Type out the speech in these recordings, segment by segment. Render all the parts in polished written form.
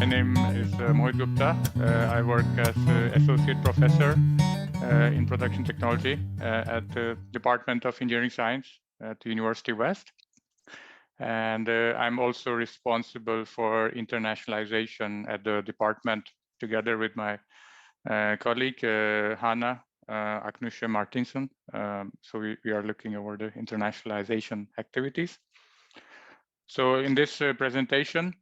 name is Mohit Gupta. I work as associate professor in production technology at the Department of Engineering Science at the University West. And I'm also responsible for internationalization at the department together with my colleague, Hanna Agnusha Martinsson. So we are looking over the internationalization activities. So in this presentation,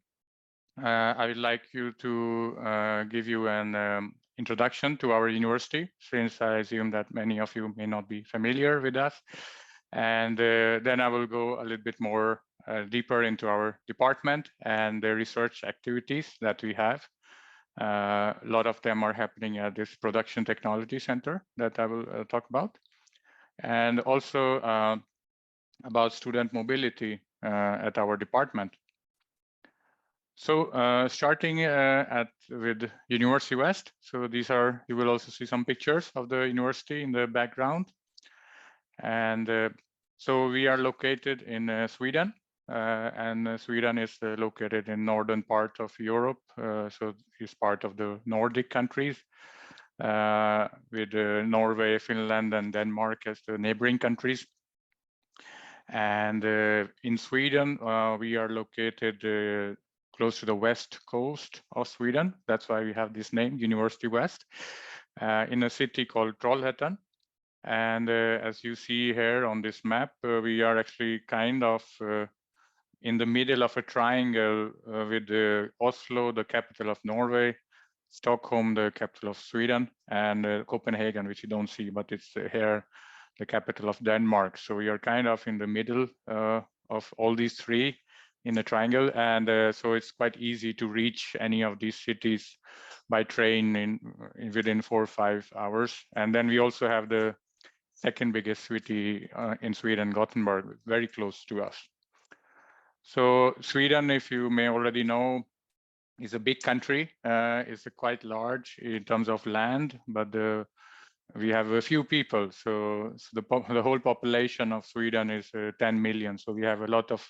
I would like you to give you an introduction to our university, since I assume that many of you may not be familiar with us. And then I will go a little bit more deeper into our department and the research activities that we have. A lot of them are happening at this Production Technology Center that I will talk about. And also about student mobility at our department. So starting with University West. So these are, you will also see some pictures of the university in the background. And so we are located in Sweden, and Sweden is located in northern part of Europe. So it's part of the Nordic countries with Norway, Finland, and Denmark as the neighboring countries. And in Sweden, we are located close to the west coast of Sweden. That's why we have this name, University West, in a city called Trollhättan. And as you see here on this map, we are actually kind of in the middle of a triangle with Oslo, the capital of Norway, Stockholm, the capital of Sweden, and Copenhagen, which you don't see, but it's here, the capital of Denmark. So we are kind of in the middle of all these three in a triangle, and so it's quite easy to reach any of these cities by train within 4 or 5 hours. And then we also have the second biggest city in Sweden, Gothenburg, very close to us. So Sweden, if you may already know, is a big country. It's quite large in terms of land, but we have a few people. So the whole population of Sweden is 10 million. So we have a lot of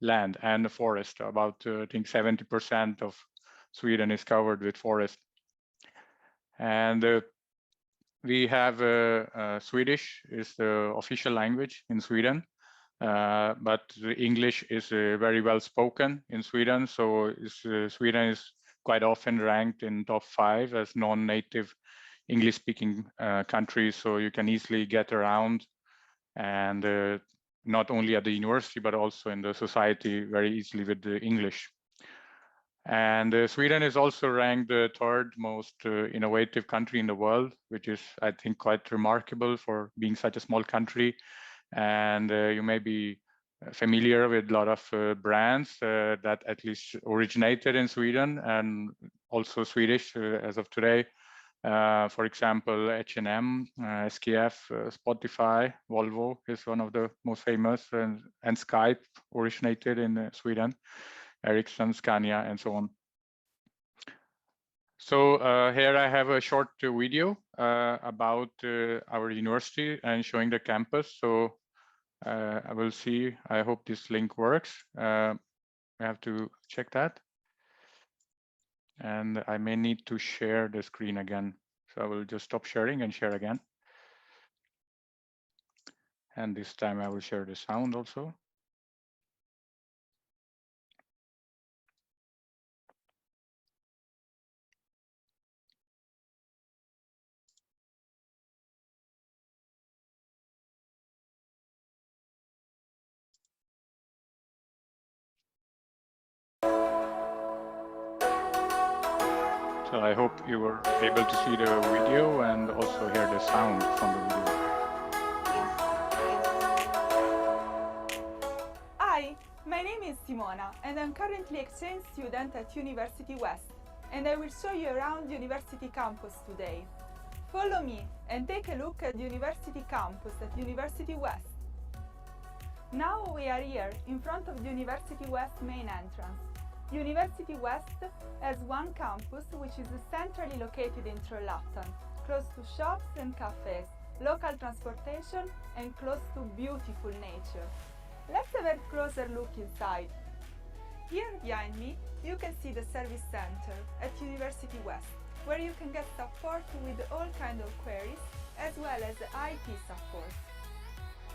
land and forest. About I think 70% of Sweden is covered with forest. And we have Swedish is the official language in Sweden, but the English is very well spoken in Sweden. So Sweden is quite often ranked in top 5 as non-native English-speaking countries. So you can easily get around, and not only at the university, but also in the society very easily with the English. And Sweden is also ranked the 3rd most innovative country in the world, which is, I think, quite remarkable for being such a small country. And you may be familiar with a lot of brands that at least originated in Sweden and also Swedish as of today. For example, H&M, SKF, Spotify, Volvo is one of the most famous, and Skype originated in Sweden, Ericsson, Scania, and so on. So here I have a short video about our university and showing the campus. So I will see, I hope this link works. I have to check that. And I may need to share the screen again. So I will just stop sharing and share again. And this time I will share the sound also. So I hope you were able to see the video and also hear the sound from the video. Hi, my name is Simona and I'm currently exchange student at University West, and I will show you around University campus today. Follow me and take a look at the University campus at University West. Now we are here in front of the University West main entrance. University West has one campus which is centrally located in Trollhättan, close to shops and cafes, local transportation and close to beautiful nature. Let's have a closer look inside. Here behind me, you can see the service center at University West, where you can get support with all kinds of queries, as well as IT support.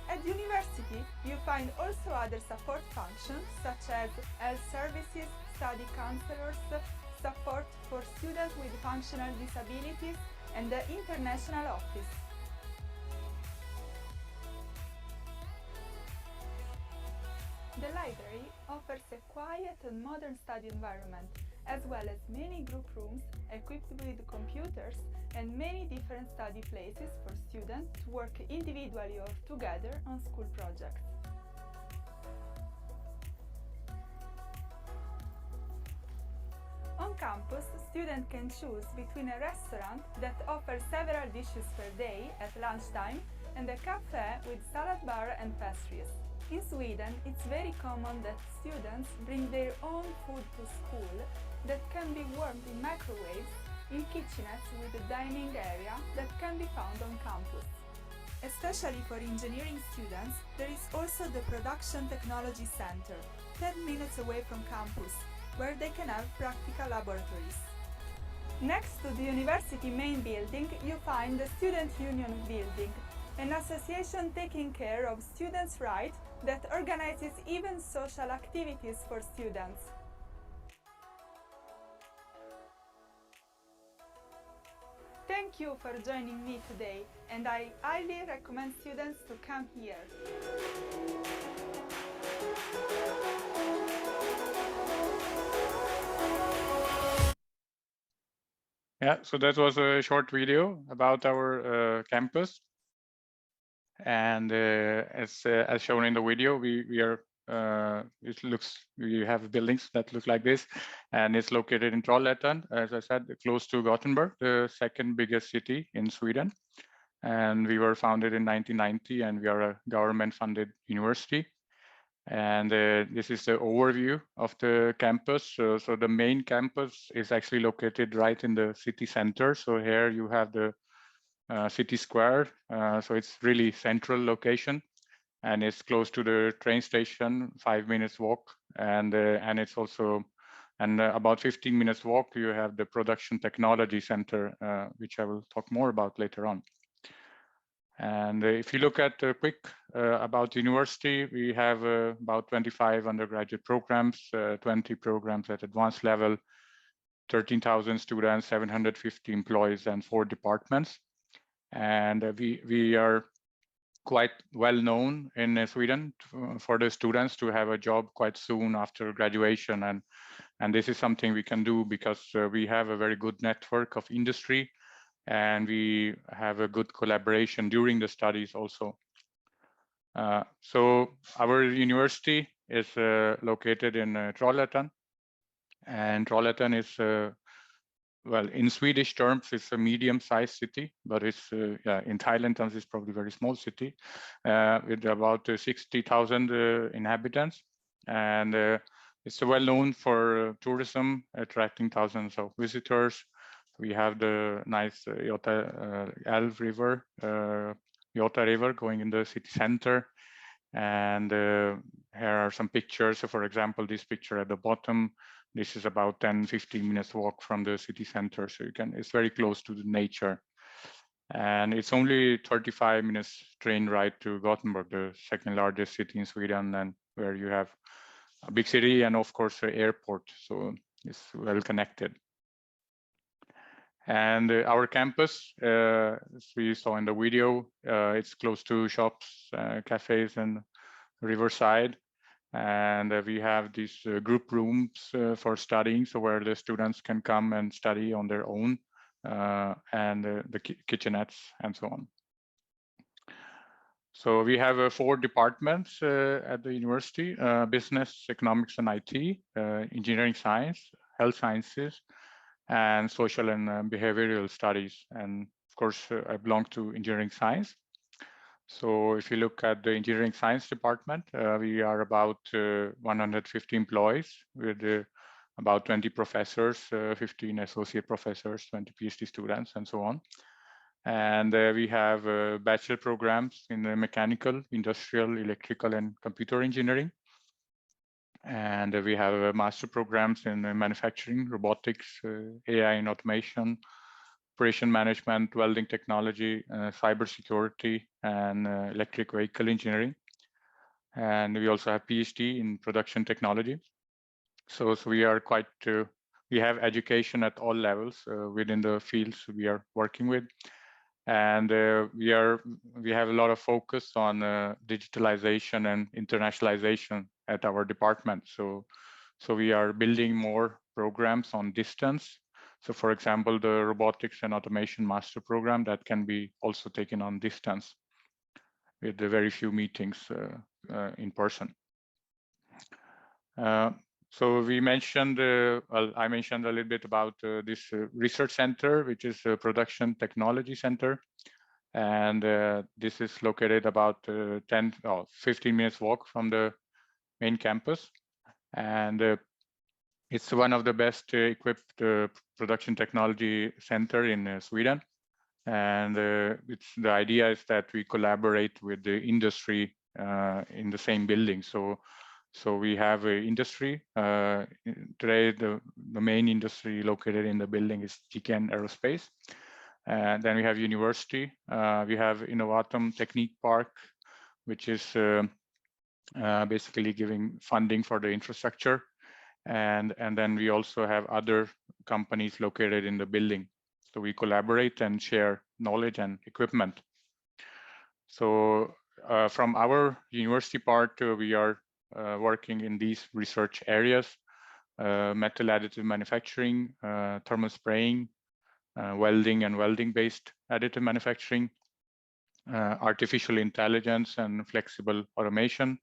At university, you find also other support functions such as health services, study counselors, support for students with functional disabilities, and the international office. The library offers a quiet and modern study environment, as well as many group rooms equipped with computers and many different study places for students to work individually or together on school projects. On campus, students can choose between a restaurant that offers several dishes per day at lunchtime and a cafe with salad bar and pastries. In Sweden, it's very common that students bring their own food to school that can be warmed in microwaves in kitchenettes with a dining area that can be found on campus. Especially for engineering students, there is also the Production Technology Center, 10 minutes away from campus, where they can have practical laboratories. Next to the university main building, you find the Student Union building, an association taking care of students' rights that organizes even social activities for students. Thank you for joining me today, and I highly recommend students to come here. Yeah, so that was a short video about our campus. And as shown in the video, we have buildings that look like this, and it's located in Trollhättan, as I said, close to Gothenburg, the second biggest city in Sweden. And we were founded in 1990, and we are a government-funded university. And this is the overview of the campus. So the main campus is actually located right in the city center. So here you have the city square. So it's really central location, and it's close to the train station, 5 minutes walk. And it's also, about 15 minutes walk, you have the Production Technology Center, which I will talk more about later on. And if you look at quick about the university, we have about 25 undergraduate programs, 20 programs at advanced level, 13,000 students, 750 employees, and 4 departments. And we are quite well known in Sweden for the students to have a job quite soon after graduation. And this is something we can do because we have a very good network of industry, and we have a good collaboration during the studies also. So our university is located in Trollhättan, and Trollhättan is, well, in Swedish terms, it's a medium-sized city, but it's in Thailand terms, it's probably a very small city with about 60,000 inhabitants, and it's well known for tourism, attracting thousands of visitors. We have the nice Elv River, Jota River going in the city center. And here are some pictures. So for example, this picture at the bottom, this is about 10-15 minutes walk from the city center. So it's very close to the nature. And it's only 35 minutes train ride to Gothenburg, the second largest city in Sweden, and where you have a big city and of course the airport. So it's well connected. And our campus, as we saw in the video, it's close to shops, cafes, and riverside. And we have these group rooms for studying, so where the students can come and study on their own, and the kitchenettes and so on. So we have 4 departments at the university: business, economics, and IT, engineering science, health sciences, and social and behavioral studies. And of course, I belong to engineering science. So if you look at the engineering science department, we are about 150 employees with about 20 professors, 15 associate professors, 20 PhD students, and so on. And we have bachelor programs in mechanical, industrial, electrical, and computer engineering. And we have master programs in manufacturing, robotics, AI and automation, operation management, welding technology, cybersecurity, and electric vehicle engineering. And we also have PhD in production technology. So we are quite, we have education at all levels within the fields we are working with. And we have a lot of focus on digitalization and internationalization at our department. So we are building more programs on distance. So for example, the robotics and automation master program that can be also taken on distance with very few meetings in person. So we mentioned, well, I mentioned a little bit about this research center, which is a production technology center. And this is located about 15 minutes walk from the main campus. And it's one of the best equipped production technology center in Sweden. And the idea is that we collaborate with the industry in the same building. So we have a industry. Today, the main industry located in the building is ZHAW Aerospace. And then we have university. We have Innovatum Technique Park, which is basically giving funding for the infrastructure. And then we also have other companies located in the building. So we collaborate and share knowledge and equipment. So from our university part, we are working in these research areas, metal additive manufacturing, thermal spraying, welding and welding-based additive manufacturing, artificial intelligence and flexible automation,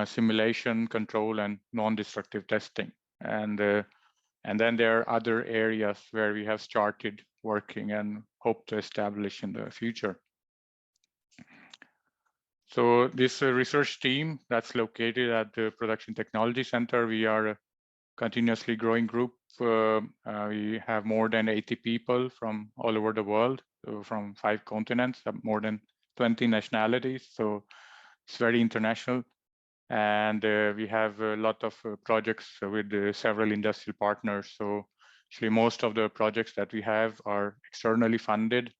simulation, control, and non-destructive testing. And then there are other areas where we have started working and hope to establish in the future. So this research team that's located at the Production Technology Center, we are a continuously growing group. We have more than 80 people from all over the world, from 5 continents, more than 20 nationalities. So it's very international. And we have a lot of projects with several industrial partners. So actually most of the projects that we have are externally funded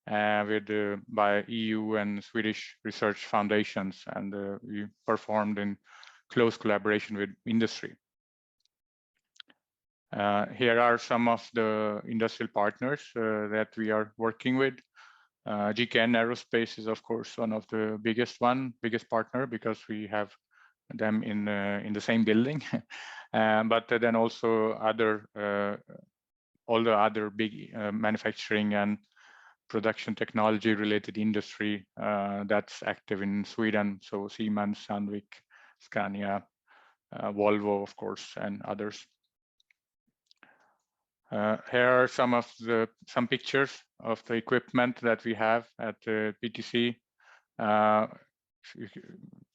by EU and Swedish research foundations, and we performed in close collaboration with industry. Here are some of the industrial partners that we are working with. ZHAW Aerospace is, of course, one of the biggest partner, because we have them in the same building. But then also all the other big manufacturing and production technology related industry that's active in Sweden. So Siemens, Sandvik, Scania, Volvo, of course, and others. Here are some pictures of the equipment that we have at PTC.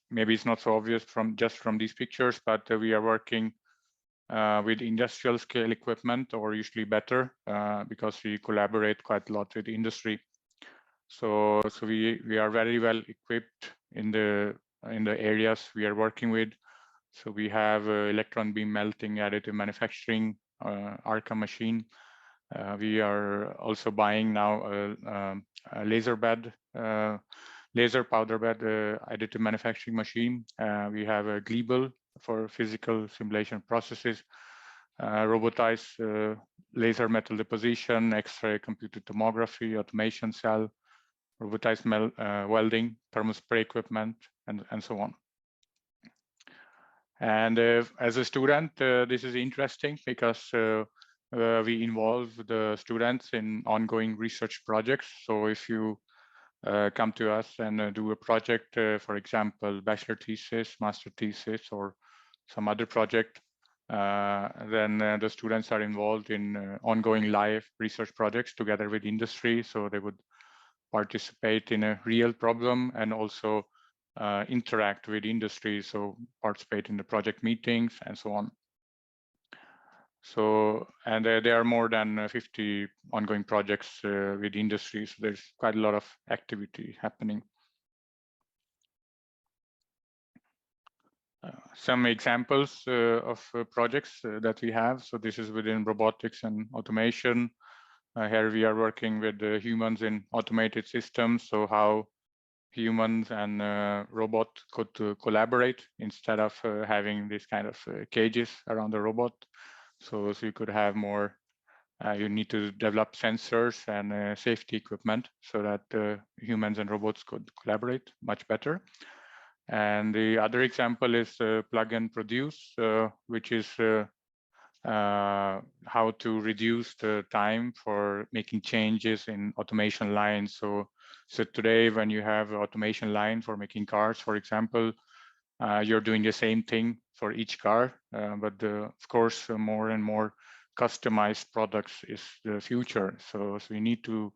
Maybe it's not so obvious just from these pictures, but we are working with industrial scale equipment, or usually better, because we collaborate quite a lot with industry. So we are very well equipped in the areas we are working with. So we have electron beam melting, additive manufacturing, ARCA machine. We are also buying now a laser powder bed additive manufacturing machine. We have a Global for physical simulation processes, robotized laser metal deposition, X-ray computed tomography, automation cell, robotized welding, thermal spray equipment, and so on. And as a student, this is interesting because we involve the students in ongoing research projects. So if you come to us and do a project, for example, bachelor thesis, master thesis, or some other project, then the students are involved in ongoing live research projects together with industry. So they would participate in a real problem and also interact with industry, so participate in the project meetings and so on. So, and there are more than 50 ongoing projects with industry, so there's quite a lot of activity happening. Some examples of projects that we have. So this is within robotics and automation. Here we are working with humans in automated systems. So how humans and robot could collaborate instead of having this kind of cages around the robot. So you could have more, you need to develop sensors and safety equipment so that humans and robots could collaborate much better. And the other example is plug and produce, which is how to reduce the time for making changes in automation lines. So today, when you have an automation line for making cars, for example, you're doing the same thing for each car, but of course, more and more customized products is the future. So you need to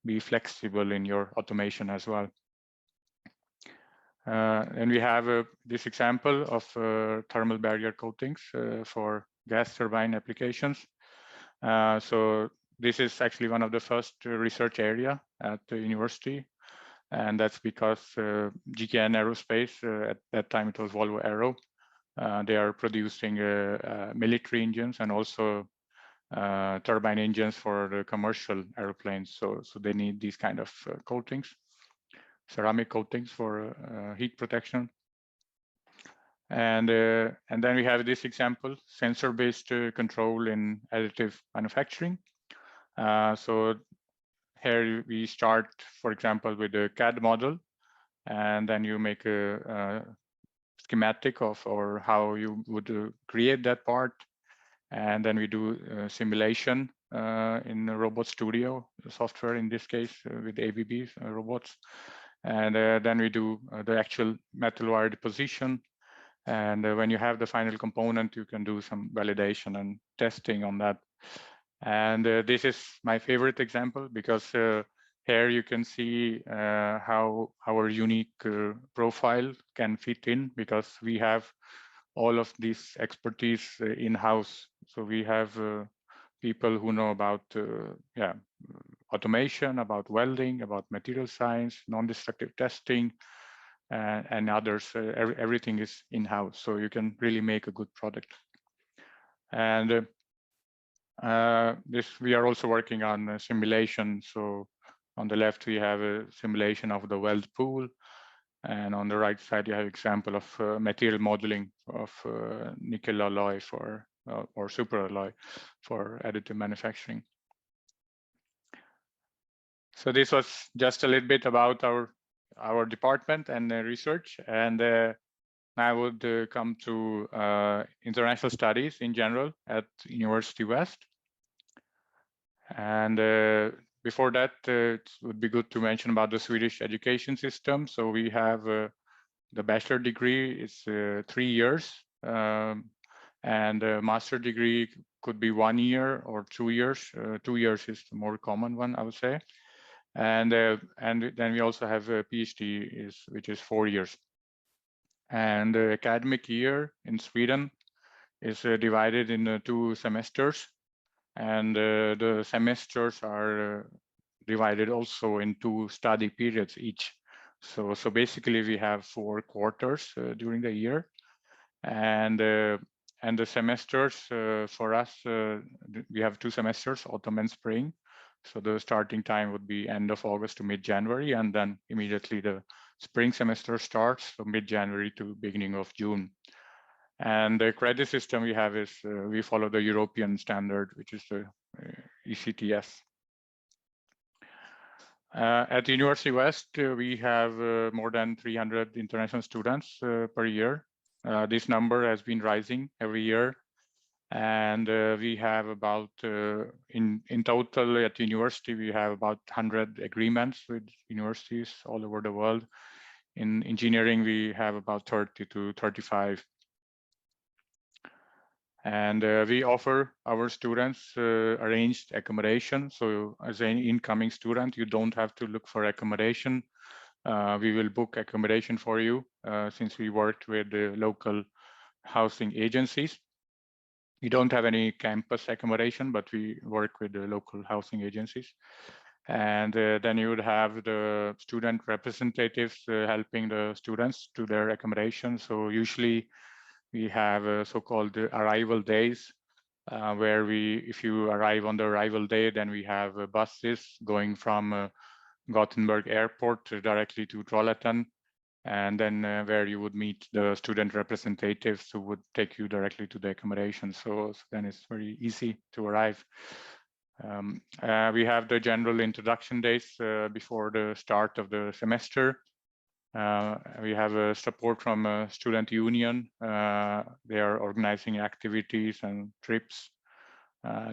be flexible in your automation as well. And we have this example of thermal barrier coatings for gas turbine applications. So this is actually one of the first research area at the university. And that's because GKN Aerospace, at that time it was Volvo Aero, they are producing military engines and also turbine engines for the commercial airplanes. So they need these kind of coatings, ceramic coatings for heat protection. And then we have this example, sensor-based control in additive manufacturing. So here we start, for example, with a CAD model, and then you make a schematic of or how you would create that part. And then we do simulation in the Robot Studio software, in this case with ABB robots. And then we do the actual metal wire deposition. And when you have the final component, you can do some validation and testing on that. And this is my favorite example because here you can see how our unique profile can fit in, because we have all of this expertise in-house. So we have people who know about automation, about welding, about material science, non-destructive testing, and others. Everything is in-house, so you can really make a good product. And we are also working on simulation. So on the left we have a simulation of the weld pool, and on the right side you have example of material modeling of nickel alloy for or super alloy for additive manufacturing. So this was just a little bit about our department and research, and now I would come to international studies in general at University West. And before that, it would be good to mention about the Swedish education system. So we have the bachelor degree is 3 years, and a master degree could be 1 year or 2 years. 2 years is the more common one, I would say. And then we also have a PhD, which is 4 years. And the academic year in Sweden is divided in 2 semesters, and the semesters are divided also in 2 study periods each. So basically we have 4 quarters during the year, and the semesters for us, we have 2 semesters, autumn and spring. So the starting time would be end of August to mid-January, and then immediately the spring semester starts from mid-January to beginning of June. And the credit system we have is we follow the European standard, which is the ECTS. At University West, we have more than 300 international students per year. This number has been rising every year. And we have about, in total at university, we have about 100 agreements with universities all over the world. In engineering, we have about 30 to 35. And we offer our students arranged accommodation. So as an incoming student, you don't have to look for accommodation. We will book accommodation for you since we worked with the local housing agencies. We don't have any campus accommodation, but we work with the local housing agencies. And then you would have the student representatives helping the students to their accommodation. So usually We have so-called arrival days, where if you arrive on the arrival day, then we have buses going from Gothenburg Airport directly to Trollhättan, and then where you would meet the student representatives who would take you directly to the accommodation. So then it's very easy to arrive. We have the general introduction days before the start of the semester. We have support from a student union. They are organizing activities and trips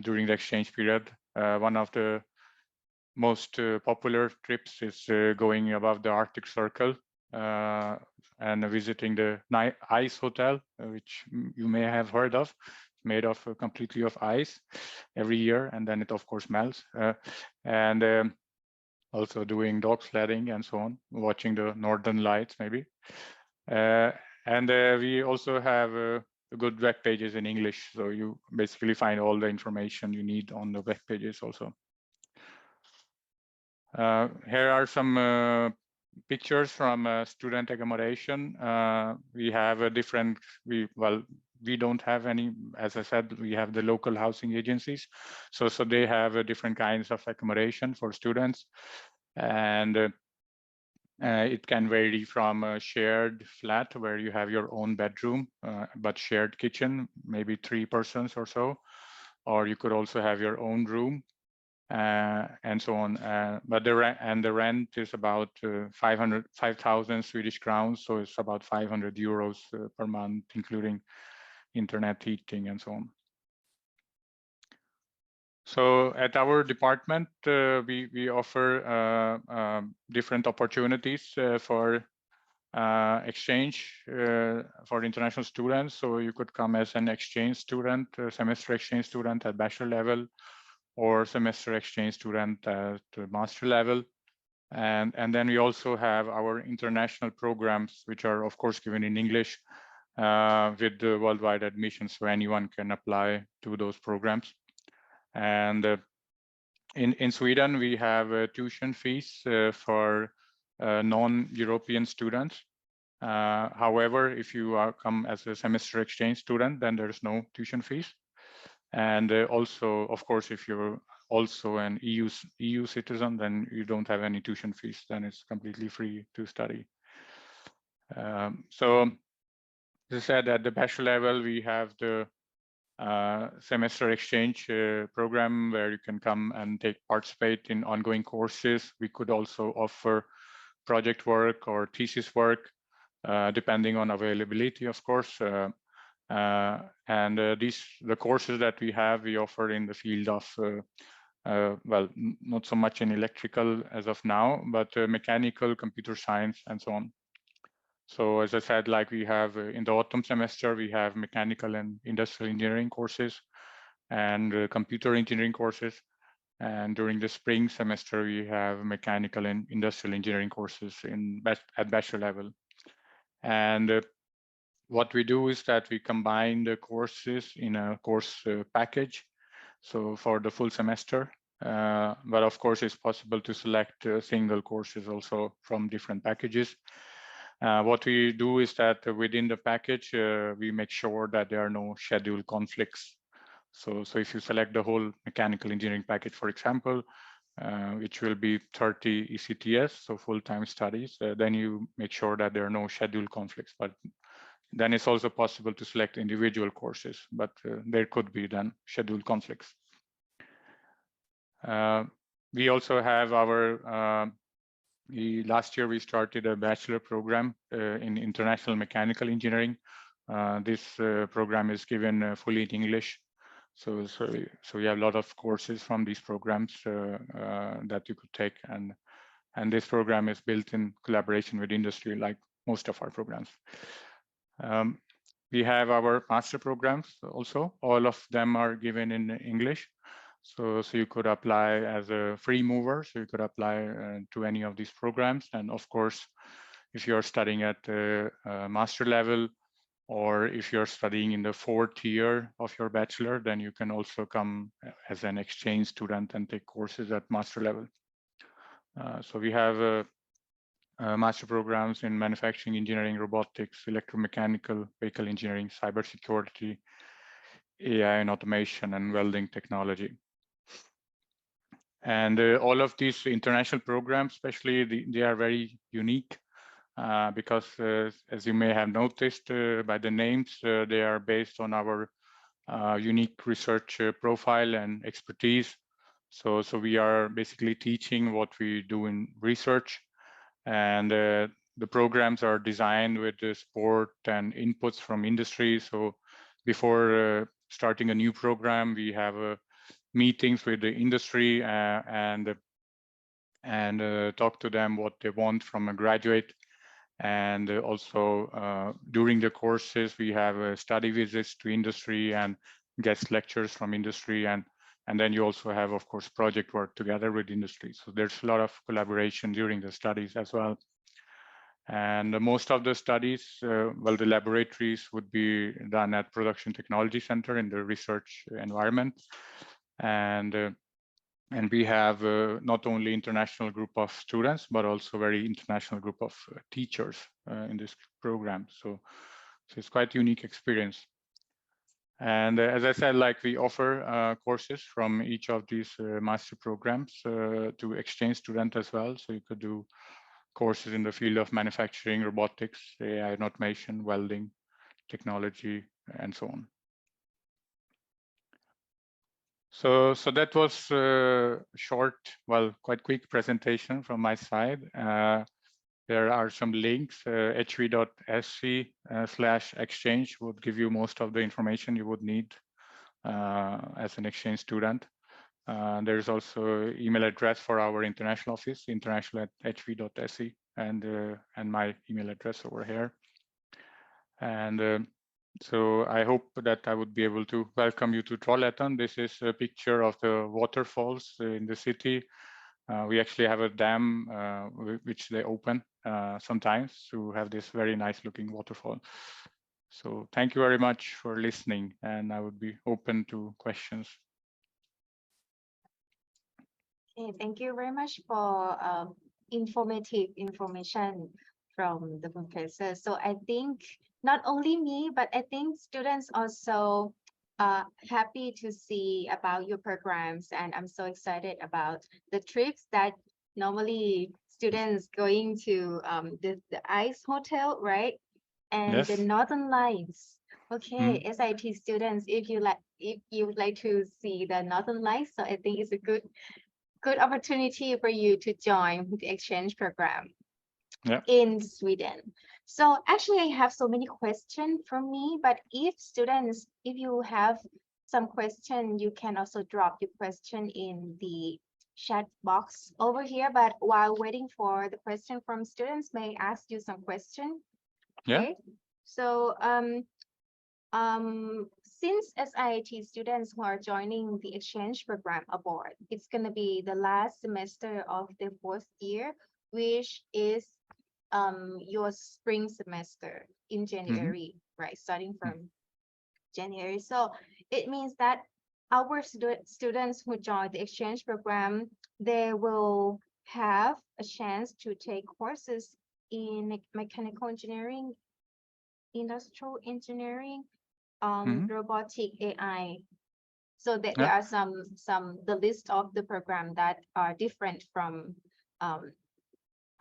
during the exchange period. One of the most popular trips is going above the Arctic Circle and visiting the ice hotel, which you may have heard of. It's made of completely of ice every year, and then it of course melts. And also doing dog sledding and so on, watching the northern lights maybe. And we also have good web pages in English, so you basically find all the information you need on the web pages also. Here are some pictures from student accommodation. We have a different, we don't have any, as I said, we have the local housing agencies. So they have different kinds of accommodation for students. And it can vary from a shared flat where you have your own bedroom, but shared kitchen, maybe 3 persons or so, or you could also have your own room. And so on, but the rent is about 5,000 Swedish crowns, so it's about 500 euros per month, including internet, heating, and so on. So at our department, we offer different opportunities for exchange for international students. So you could come as an exchange student, semester exchange student at bachelor level, or semester exchange student at master level. And then we also have our international programs, which are of course given in English with the worldwide admissions, so anyone can apply to those programs. And in Sweden, we have tuition fees for non-European students. However, if you come as a semester exchange student, then there's no tuition fees. And also, of course, if you're also an EU citizen, then you don't have any tuition fees. Then it's completely free to study. So, as I said, at the bachelor level, we have the semester exchange program where you can come and participate in ongoing courses. We could also offer project work or thesis work, depending on availability, of course. And the courses that we offer in the field of, well, not so much in electrical as of now, but mechanical, computer science, and so on. So as I said, like we have in the autumn semester, we have mechanical and industrial engineering courses and computer engineering courses. And during the spring semester, we have mechanical and industrial engineering courses at bachelor level. And what we do is that we combine the courses in a course package, so for the full semester. But of course, it's possible to select single courses also from different packages. What we do is that within the package, we make sure that there are no schedule conflicts. So if you select the whole mechanical engineering package, for example, which will be 30 ECTS, so full-time studies, then you make sure that there are no schedule conflicts. But then it's also possible to select individual courses, but there could be then schedule conflicts. We also have our, last year we started a bachelor program in international mechanical engineering. This program is given fully in English. So we have a lot of courses from these programs that you could take, and this program is built in collaboration with industry, like most of our programs. We have our master programs also. All of them are given in English. So you could apply as a free mover. So you could apply to any of these programs. And of course, if you're studying at master level, or if you're studying in the 4th year of your bachelor, then you can also come as an exchange student and take courses at master level. So we have master programs in manufacturing engineering, robotics, electromechanical, vehicle engineering, cybersecurity, AI and automation, and welding technology. And all of these international programs, especially, they are very unique because, as you may have noticed by the names, they are based on our unique research profile and expertise. So we are basically teaching what we do in research, and the programs are designed with the support and inputs from industry. So before starting a new program, we have meetings with the industry and talk to them what they want from a graduate. And also during the courses, we have study visits to industry and guest lectures from industry, and then you also have, of course, project work together with industry. So there's a lot of collaboration during the studies as well. And most of the studies, well, the laboratories would be done at Production Technology Center in the research environment. And we have not only international group of students, but also very international group of teachers in this program. So it's quite unique experience. And as I said, like, we offer courses from each of these master programs to exchange student as well. So you could do courses in the field of manufacturing, robotics, AI and automation, welding, technology, and so on. So that was a short, well, quite quick presentation from my side. There are some links. hv.sc/exchange would give you most of the information you would need as an exchange student. There's also email address for our international office, international@hv.sc, and my email address over here. And so I hope that I would be able to welcome you to Trollhättan. This is a picture of the waterfalls in the city. We actually have a dam which they open sometimes to have this very nice looking waterfall. So thank you very much for listening, and I would be open to questions. Okay, thank you very much for informative information from the professor. So I think not only me, but I think students also happy to see about your programs, and I'm so excited about the trips that normally students going to the ICE hotel, right? And Yes. the Northern Lights. Okay, SIT students, if you would like to see the Northern Lights, so I think it's a good opportunity for you to join the exchange program in Sweden. So actually, I have so many questions from me, but if you have some question, you can also drop your question in the chat box over here. But while waiting for the question from students, may I ask you some question? Yeah. Okay. So since SIIT students who are joining the exchange program abroad, it's going to be the last semester of the 4th year, which is your spring semester in January, right? Starting from January. So it means that our students who join the exchange program, they will have a chance to take courses in mechanical engineering, industrial engineering, robotic, AI. So that there are the list of the program that are different from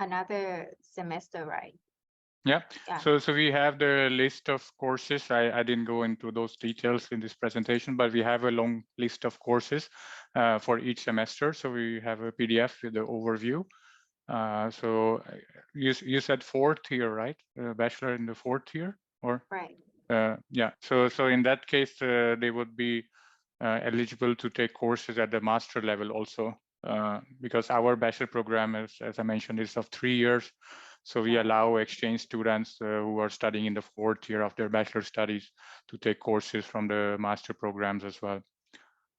another semester, right? Yeah. So we have the list of courses. I didn't go into those details in this presentation, but we have a long list of courses for each semester. So we have a PDF with the overview. So you said 4th year, right? Bachelor in the 4th year, or? Right. Yeah. So in that case, they would be eligible to take courses at the master level also, because our bachelor program is, as I mentioned, is of 3 years. So we allow exchange students who are studying in the 4th year of their bachelor studies to take courses from the master programs as well.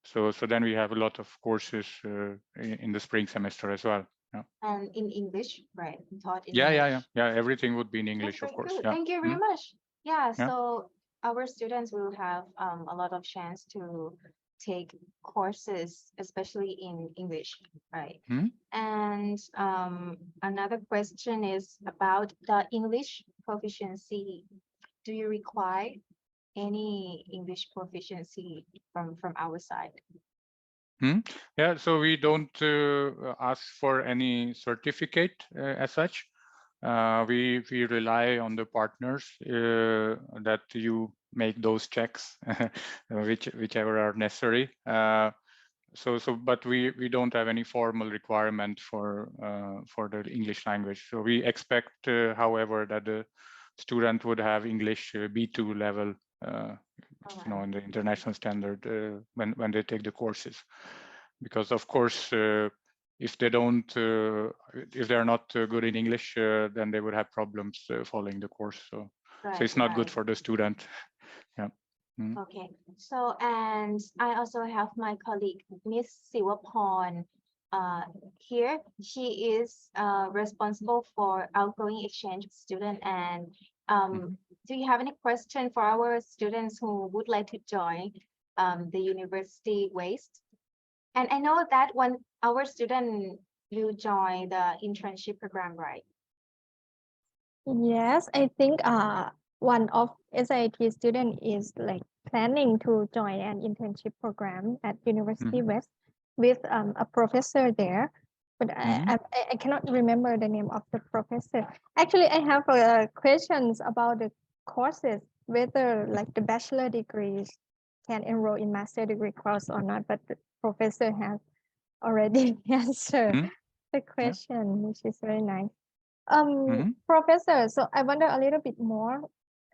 So then we have a lot of courses in the spring semester as well. Yeah. And in English, right? Taught in English. Yeah. Everything would be in English, of course. Yeah. Thank you very much. Yeah. So our students will have a lot of chance to take courses, especially in English, right? Hmm? And another question is about the English proficiency. Do you require any English proficiency from our side? Yeah, so we don't ask for any certificate as such. We rely on the partners that you make those checks, whichever are necessary. But we don't have any formal requirement for the English language. So we expect, however, that the student would have English B2 level, you know, in the international standard when they take the courses, because of course if they don't, if they're not good in English, then they would have problems following the course. So it's not good for the student. Yeah. Okay, so and I also have my colleague, Miss Siwaporn, here. She is responsible for outgoing exchange student. And do you have any question for our students who would like to join the University West? And I know that when our student will join the internship program, right? Yes, I think one of SIIT student is like planning to join an internship program at University West with a professor there, but I cannot remember the name of the professor. Actually, I have questions about the courses, whether like the bachelor degrees can enroll in master degree course or not, but the professor has already answered the question, which is very nice. Professor, so I wonder a little bit more,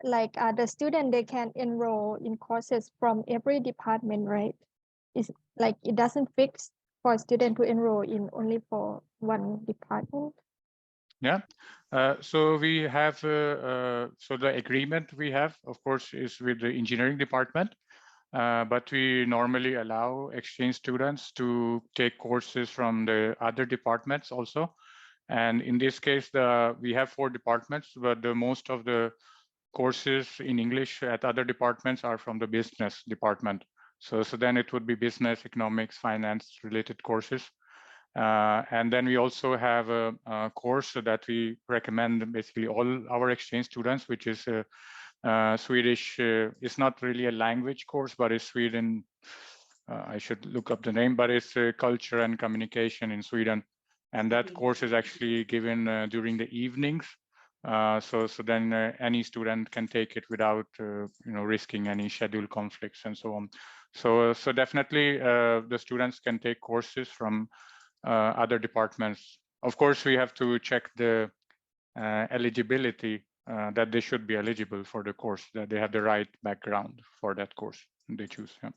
like the student, they can enroll in courses from every department, right? It's like it doesn't fix for a student to enroll in only for one department. Yeah, so we have, so the agreement we have, of course, is with the engineering department, but we normally allow exchange students to take courses from the other departments also. And in this case, we have 4 departments, but the most of the courses in English at other departments are from the business department. So then it would be business, economics, finance related courses. And then we also have a course that we recommend basically all our exchange students, which is Swedish. It's not really a language course, but it's Sweden. I should look up the name, but it's culture and communication in Sweden. And that course is actually given during the evenings. So then any student can take it without risking any schedule conflicts and so on. So definitely the students can take courses from other departments. Of course, we have to check the eligibility, that they should be eligible for the course, that they have the right background for that course they choose. Yeah.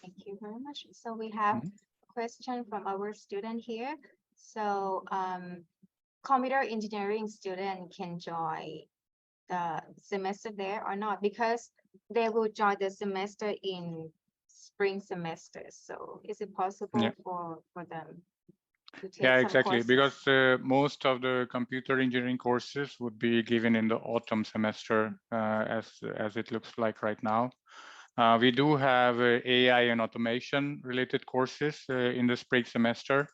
Thank you very much. So we have a question from our student here. So computer engineering student can join the semester there or not, because they will join the semester in spring semester. So is it possible for them to take some exactly, courses? because most of the computer engineering courses would be given in the autumn semester, as it looks like right now. We do have AI and automation related courses in the spring semester,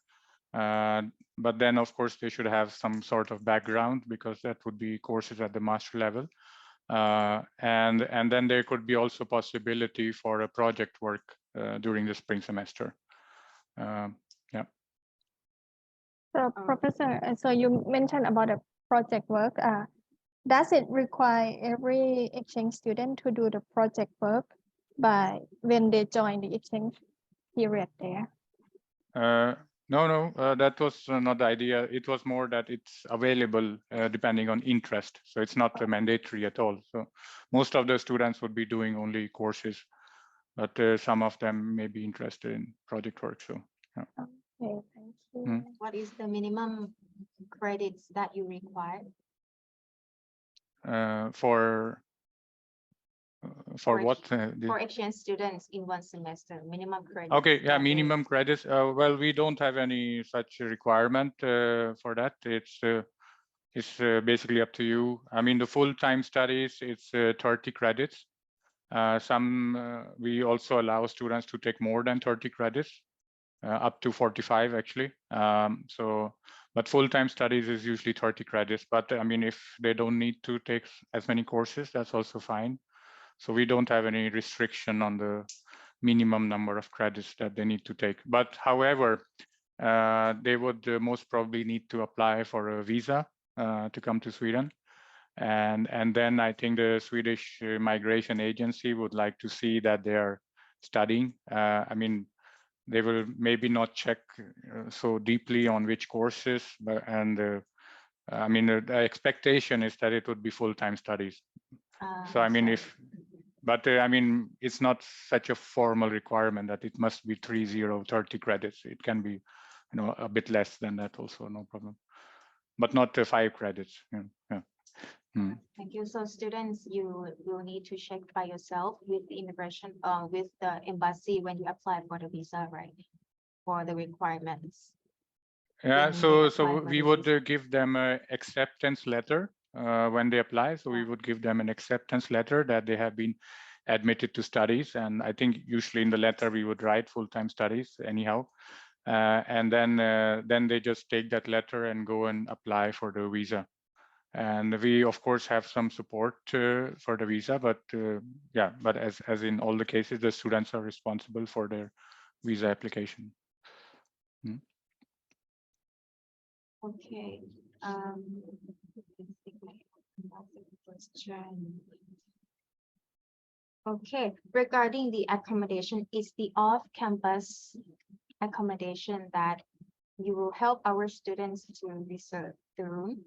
but then of course they should have some sort of background, because that would be courses at the master level. And then there could be also possibility for a project work during the spring semester. Yeah. So Professor, so you mentioned about the project work. Does it require every exchange student to do the project work by when they join the exchange period there? No, that was not the idea. It was more that it's available depending on interest. So it's not mandatory at all. So most of the students would be doing only courses, but some of them may be interested in project work. So yeah. Okay, thank you. What is the minimum credits that you require? For what? For exchange students in one semester, minimum credits. Okay, yeah, minimum credits. Well, we don't have any such requirement for that. It's basically up to you. I mean, the full-time studies, it's 30 credits. We also allow students to take more than 30 credits, up to 45 actually. But full-time studies is usually 30 credits. But I mean, if they don't need to take as many courses, that's also fine. So we don't have any restriction on the minimum number of credits that they need to take. But however, they would most probably need to apply for a visa to come to Sweden. And then I think the Swedish Migration Agency would like to see that they are studying. I mean, they will maybe not check so deeply on which courses, but I mean, the expectation is that it would be full-time studies. So I mean, I mean, it's not such a formal requirement that it must be 30 credits. It can be, a bit less than that also, no problem. But not 5 credits. Yeah. Thank you. So students, you will need to check by yourself with the immigration, with the embassy when you apply for the visa, right? For the requirements. Yeah, when so they apply for we the would visa. give them an acceptance letter when they apply. So we would give them an acceptance letter that they have been admitted to studies. And I think usually in the letter we would write full-time studies anyhow. And then they just take that letter and go and apply for the visa. And we of course have some support for the visa, but yeah, but as in all the cases, the students are responsible for their visa application. Okay. Okay, regarding the accommodation, is the off-campus accommodation that you will help our students to reserve the room?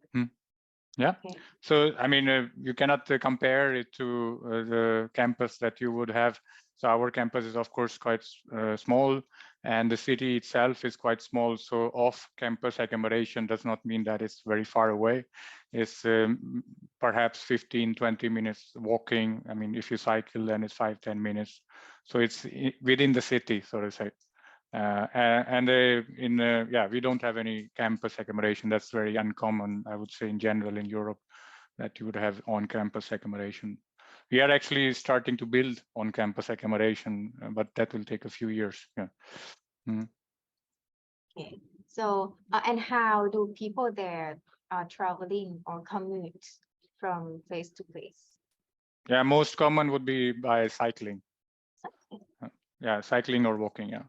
Yeah. Okay. So, I mean, you cannot compare it to the campus that you would have. So our campus is, of course, quite small, and the city itself is quite small. So off-campus accommodation does not mean that it's very far away. It's perhaps 15, 20 minutes walking. I mean, if you cycle, then it's 5-10 minutes. So it's within the city, so to say. Yeah, we don't have any campus accommodation. That's very uncommon, I would say, in general in Europe, that you would have on-campus accommodation. We are actually starting to build on-campus accommodation, but that will take a few years. Yeah. Okay. So, and how do people there traveling or commute from place to place? Yeah, most common would be by cycling. Yeah, cycling or walking. Yeah,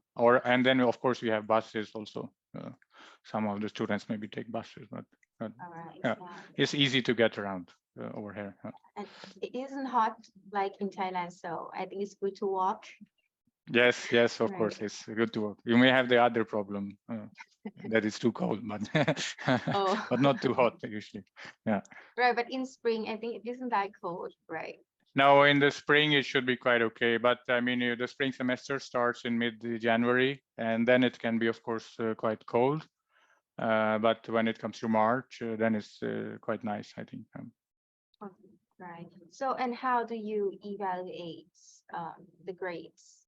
and then of course we have buses also. Some of the students maybe take buses, but All right. yeah, it's easy to get around over here. And it isn't hot like in Thailand, so I think it's good to walk. Yes, of course, it's good to walk. You may have the other problem that it's too cold, but but not too hot usually. Yeah. Right, but in spring, I think it isn't that cold, right? Now in the spring it should be quite okay, but I mean the spring semester starts in mid-January, and then it can be of course quite cold. But when it comes to March, then it's quite nice, I think. Okay, right. So, and how do you evaluate the grades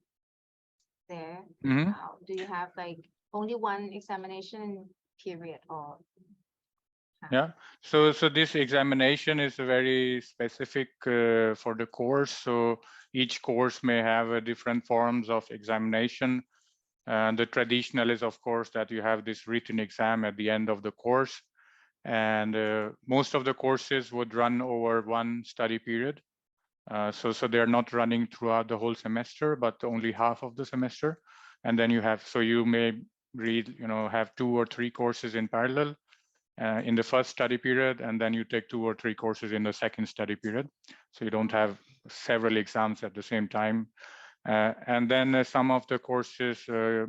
there? Do you have like only one examination period or? Yeah, so this examination is very specific for the course. So each course may have different forms of examination. And the traditional is, of course, that you have this written exam at the end of the course. And most of the courses would run over one study period. So they're not running throughout the whole semester, but only half of the semester. And then you may read, have 2 or 3 courses in parallel in the first study period, and then you take 2 or 3 courses in the second study period. So you don't have several exams at the same time. And then some of the courses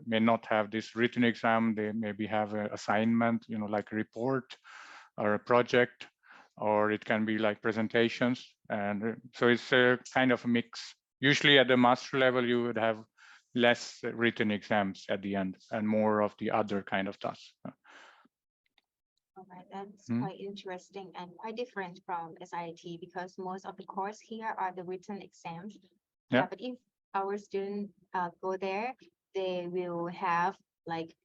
may not have this written exam. They maybe have an assignment, like a report or a project, or it can be like presentations. And so it's a kind of a mix. Usually at the master level, you would have less written exams at the end and more of the other kind of tasks. All right, that's quite interesting and quite different from SIIT, because most of the course here are the written exams. Yeah, but if our students go there, they will have like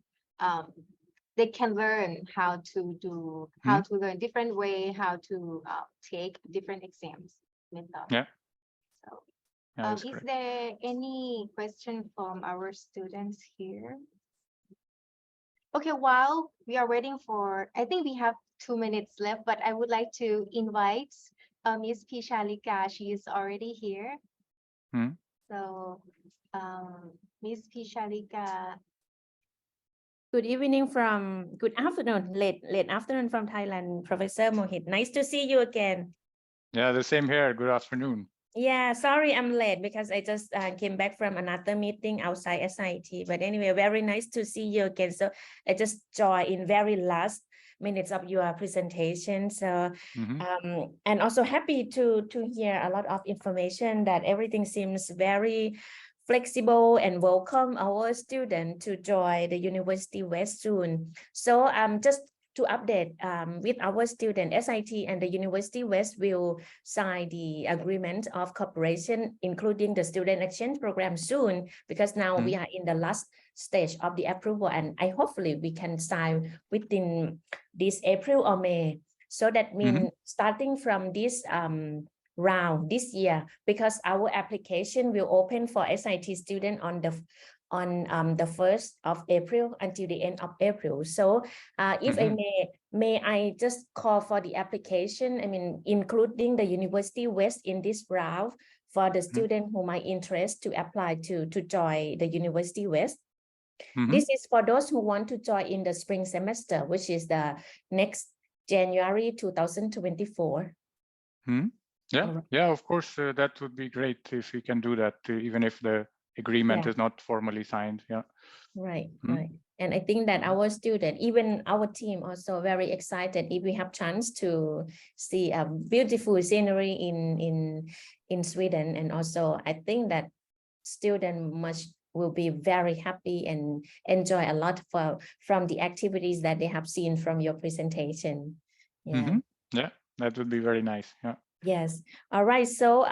they can learn how to do to learn different way, how to take different exams method. Yeah. So Yeah, that's Is correct. there any question from our students here? Okay, while we are waiting for, I think we have 2 minutes left, but I would like to invite Miss Pishalika. She is already here. Hmm. So, Miss Pishalika, Good afternoon, late afternoon from Thailand, Professor Mohit. Nice to see you again. Yeah, the same here. Good afternoon. Yeah, sorry I'm late because I just came back from another meeting outside SIIT. But anyway, very nice to see you again. So I just joined in very last minutes of your presentation. So and also happy to hear a lot of information that everything seems very flexible and welcome our student to join the University West soon. So just to update with our student, SIT and the University West will sign the agreement of cooperation, including the student exchange program soon, because now we are in the last stage of the approval, and hopefully we can sign within this April or May. So that means starting from this round this year, because our application will open for SIT student on the 1st of April until the end of April. So if I may I just call for the application, I mean, including the University West in this round for the student who might interest to apply to join the University West. This is for those who want to join in the spring semester, which is the next January 2024. Yeah, yeah, of course, that would be great if we can do that, even if the agreement is not formally signed. Yeah. Right, right. And I think that our student, even our team, also very excited if we have chance to see a beautiful scenery in Sweden. And also, I think that student will be very happy and enjoy a lot from the activities that they have seen from your presentation. Yeah. Yeah, that would be very nice. Yeah. Yes. All right. So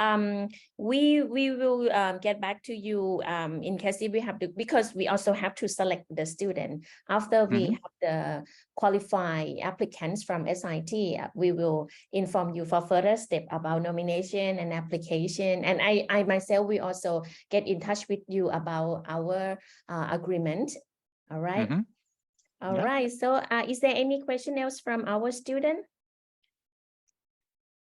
we will get back to you in case if we have to, because we also have to select the student after we have the qualified applicants from SIT. We will inform you for further step about nomination and application. And I myself will also get in touch with you about our agreement. All right. All right. So is there any question else from our student?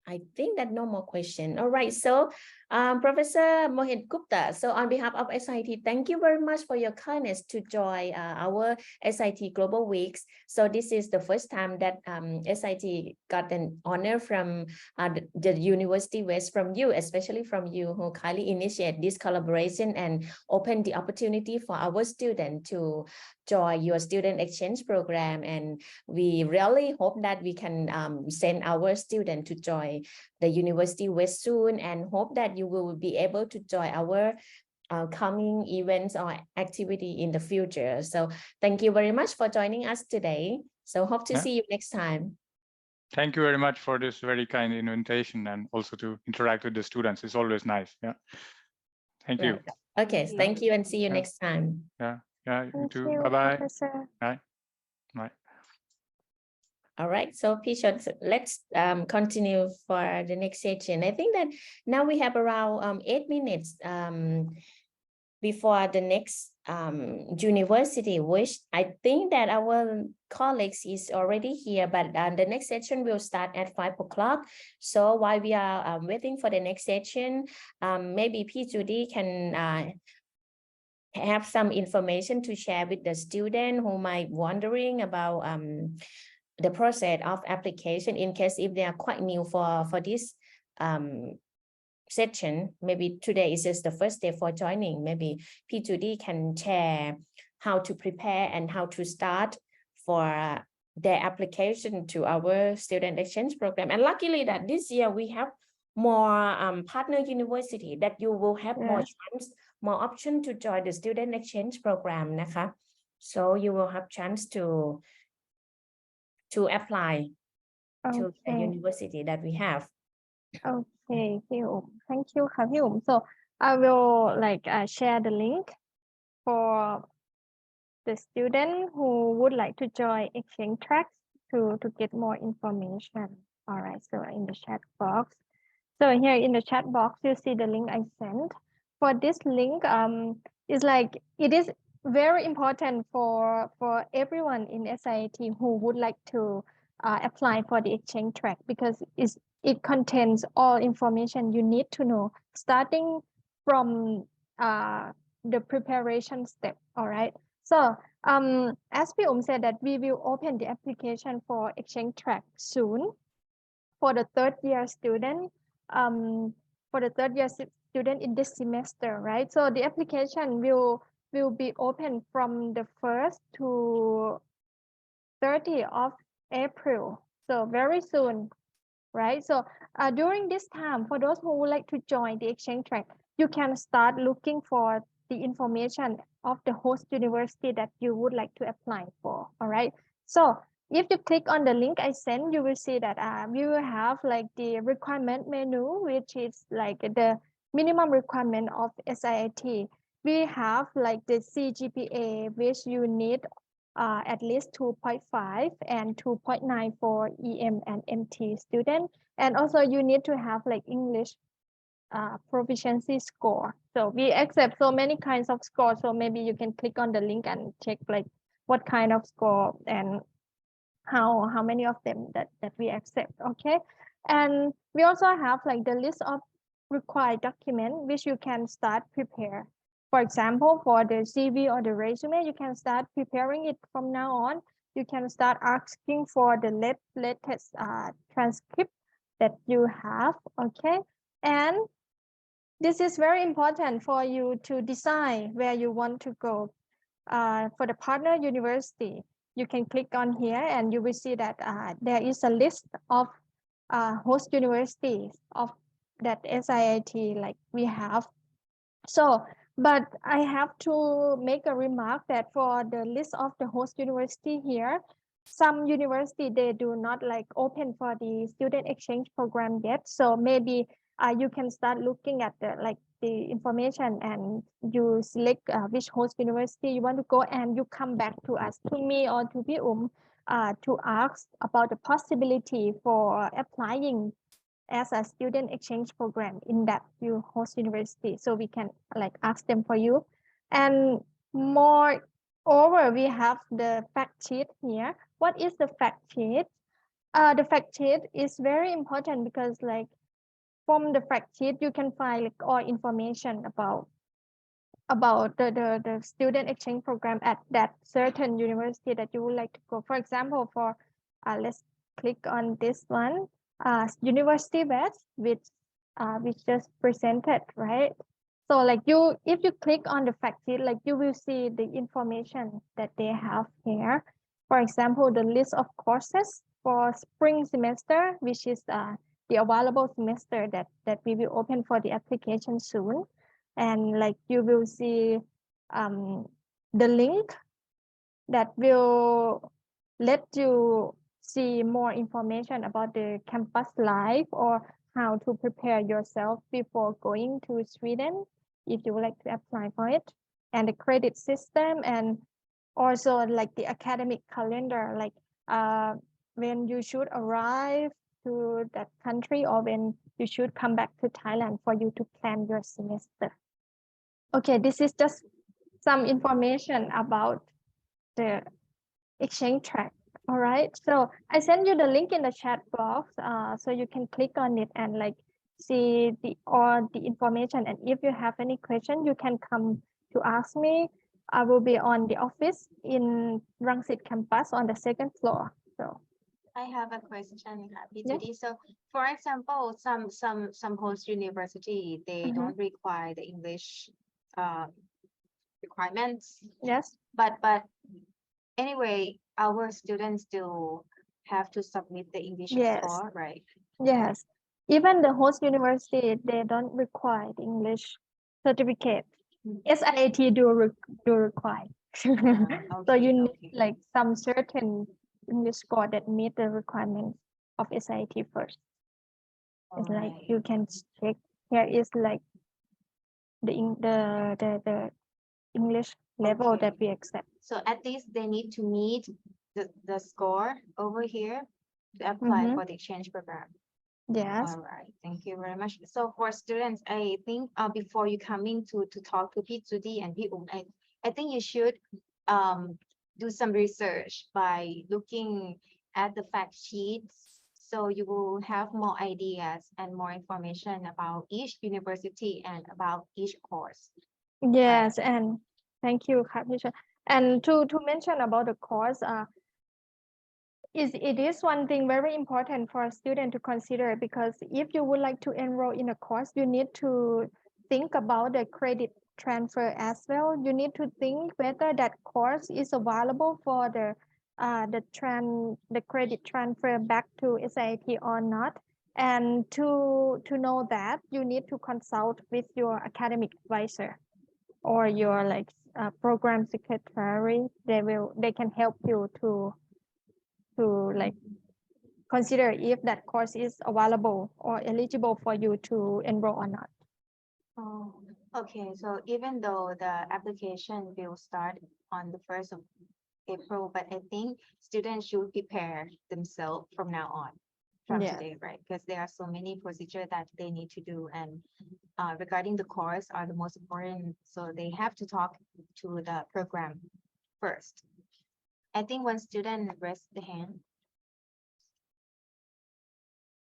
I think that no more question. All right. So Professor Mohit Gupta, so on behalf of SIT, thank you very much for your kindness to join our SIT Global Weeks. So this is the first time that SIT got an honor from the University West, from you, especially from you, who kindly initiate this collaboration and open the opportunity for our students to join your student exchange program. And we really hope that we can send our students to join the University West soon, and hope that you will be able to join our coming events or activity in the future. So thank you very much for joining us today. So hope to see you next time. Thank you very much for this very kind invitation, and also to interact with the students. It's always nice. Yeah. Thank you. Okay. Thank you, and see you next time. Yeah. Yeah. You Thank too. you, Bye-bye. Professor. Bye. Bye. All right, so Pishon, let's continue for the next session. I think that now we have around 8 minutes before the next university, which I think that our colleagues is already here, but the next session will start at 5 o'clock. So while we are waiting for the next session, maybe P. Judy can have some information to share with the student who might wondering about the process of application, in case if they are quite new for this session. Maybe today is just the first day for joining. Maybe P2D can share how to prepare and how to start for their application to our student exchange program. And luckily that this year we have more partner university that you will have more chance, more option to join the student exchange program,นะคะ. So you will have chance to apply to the university that we have. Okay, thank you, So I will share the link for the student who would like to join exchange tracks to get more information. All right, so in the chat box, So here in the chat box, you see the link I sent. For this link, is like it is very important for everyone in SIIT who would like to apply for the exchange track, because it contains all information you need to know, starting from the preparation step. All right. So as Pi said, that we will open the application for exchange track soon for the third year student. For the third year student in this semester, right? So the application will be open from the 1st to 30th of April. So very soon, right? So during this time, for those who would like to join the exchange track, you can start looking for the information of the host university that you would like to apply for. All right. So if you click on the link I sent, you will see that we will have like the requirement menu, which is like the minimum requirement of SIIT. We have like the CGPA, which you need at least 2.5 and 2.9 for EM and MT student. And also you need to have like English proficiency score. So we accept so many kinds of scores. So maybe you can click on the link and check like what kind of score and how many of them that we accept. Okay. And we also have like the list of required document which you can start prepare. For example, for the CV or the resume, you can start preparing it from now on. You can start asking for the latest transcript that you have. Okay. And this is very important for you to decide where you want to go. For the partner university, you can click on here and you will see that there is a list of host universities of that SIIT like we have. So, but I have to make a remark that for the list of the host university here, some university, they do not like open for the student exchange program yet. So maybe you can start looking at the information and you select which host university you want to go, and you come back to us, to me or to Pi to ask about the possibility for applying as a student exchange program in that you host university. So we can like ask them for you. And moreover, we have the fact sheet here. What is the fact sheet? The fact sheet is very important because like from the fact sheet, you can find like all information about the student exchange program at that certain university that you would like to go. For example, for let's click on this one, University West, which just presented, right? So like if you click on the fact sheet, like you will see the information that they have here. For example, the list of courses for spring semester, which is the available semester that we will open for the application soon. And like you will see the link that will let you see more information about the campus life or how to prepare yourself before going to Sweden if you would like to apply for it, and the credit system, and also like the academic calendar, like when you should arrive to that country or when you should come back to Thailand for you to plan your semester. Okay, this is just some information about the exchange track. All right, so I send you the link in the chat box so you can click on it and like see all the information. And if you have any question, you can come to ask me. I will be on the office in Rangsit campus on the 2nd floor. So I have a question, Yes. P2D. So, for example, some host university, they don't require the English requirements. Yes. But anyway, our students still have to submit the English Yes. score, right? Yes. Even the host university, they don't require the English certificate. SIIT do require. So Okay, you need okay. like some certain English score that meet the requirements of SIIT first. It's like Alright. you can check here is like the English level that we accept. So at least they need to meet the score over here to apply for the exchange program. Yes. All right, thank you very much. So for students, I think before you coming to talk to P2D and people, I think you should do some research by looking at the fact sheets. So you will have more ideas and more information about each university and about each course. Yes, and thank you, Khatisha. And to mention about the course, it is one thing very important for a student to consider, because if you would like to enroll in a course, you need to think about the credit transfer as well. You need to think whether that course is available for the credit transfer back to SIIT or not. And to know that, you need to consult with your academic advisor or your program secretary. They can help you to like consider if that course is available or eligible for you to enroll or not. Oh, okay. So even though the application will start on the 1st of April, but I think students should prepare themselves from now on, from Yes. today, right? Because there are so many procedures that they need to do, and regarding the course are the most important. So they have to talk to the program first. I think one student raised the hand.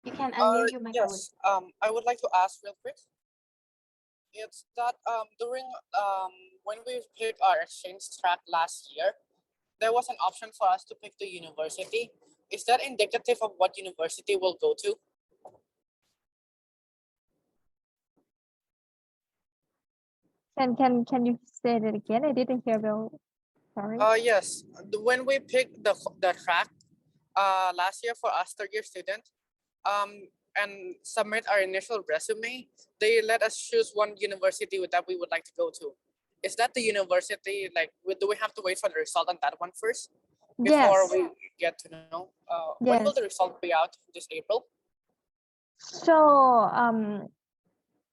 You can unmute your microphone. Yes, I would like to ask real quick. It's that during when we picked our exchange track last year, there was an option for us to pick the university. Is that indicative of what university we'll go to? Can you say that again? I didn't hear well. Sorry. Yes. When we picked the track last year for us third-year student, and submit our initial resume, they let us choose one university that we would like to go to. Is that the university, do we have to wait for the result on that one first before Yes. we get to know? When will Yes. the result be out this April? So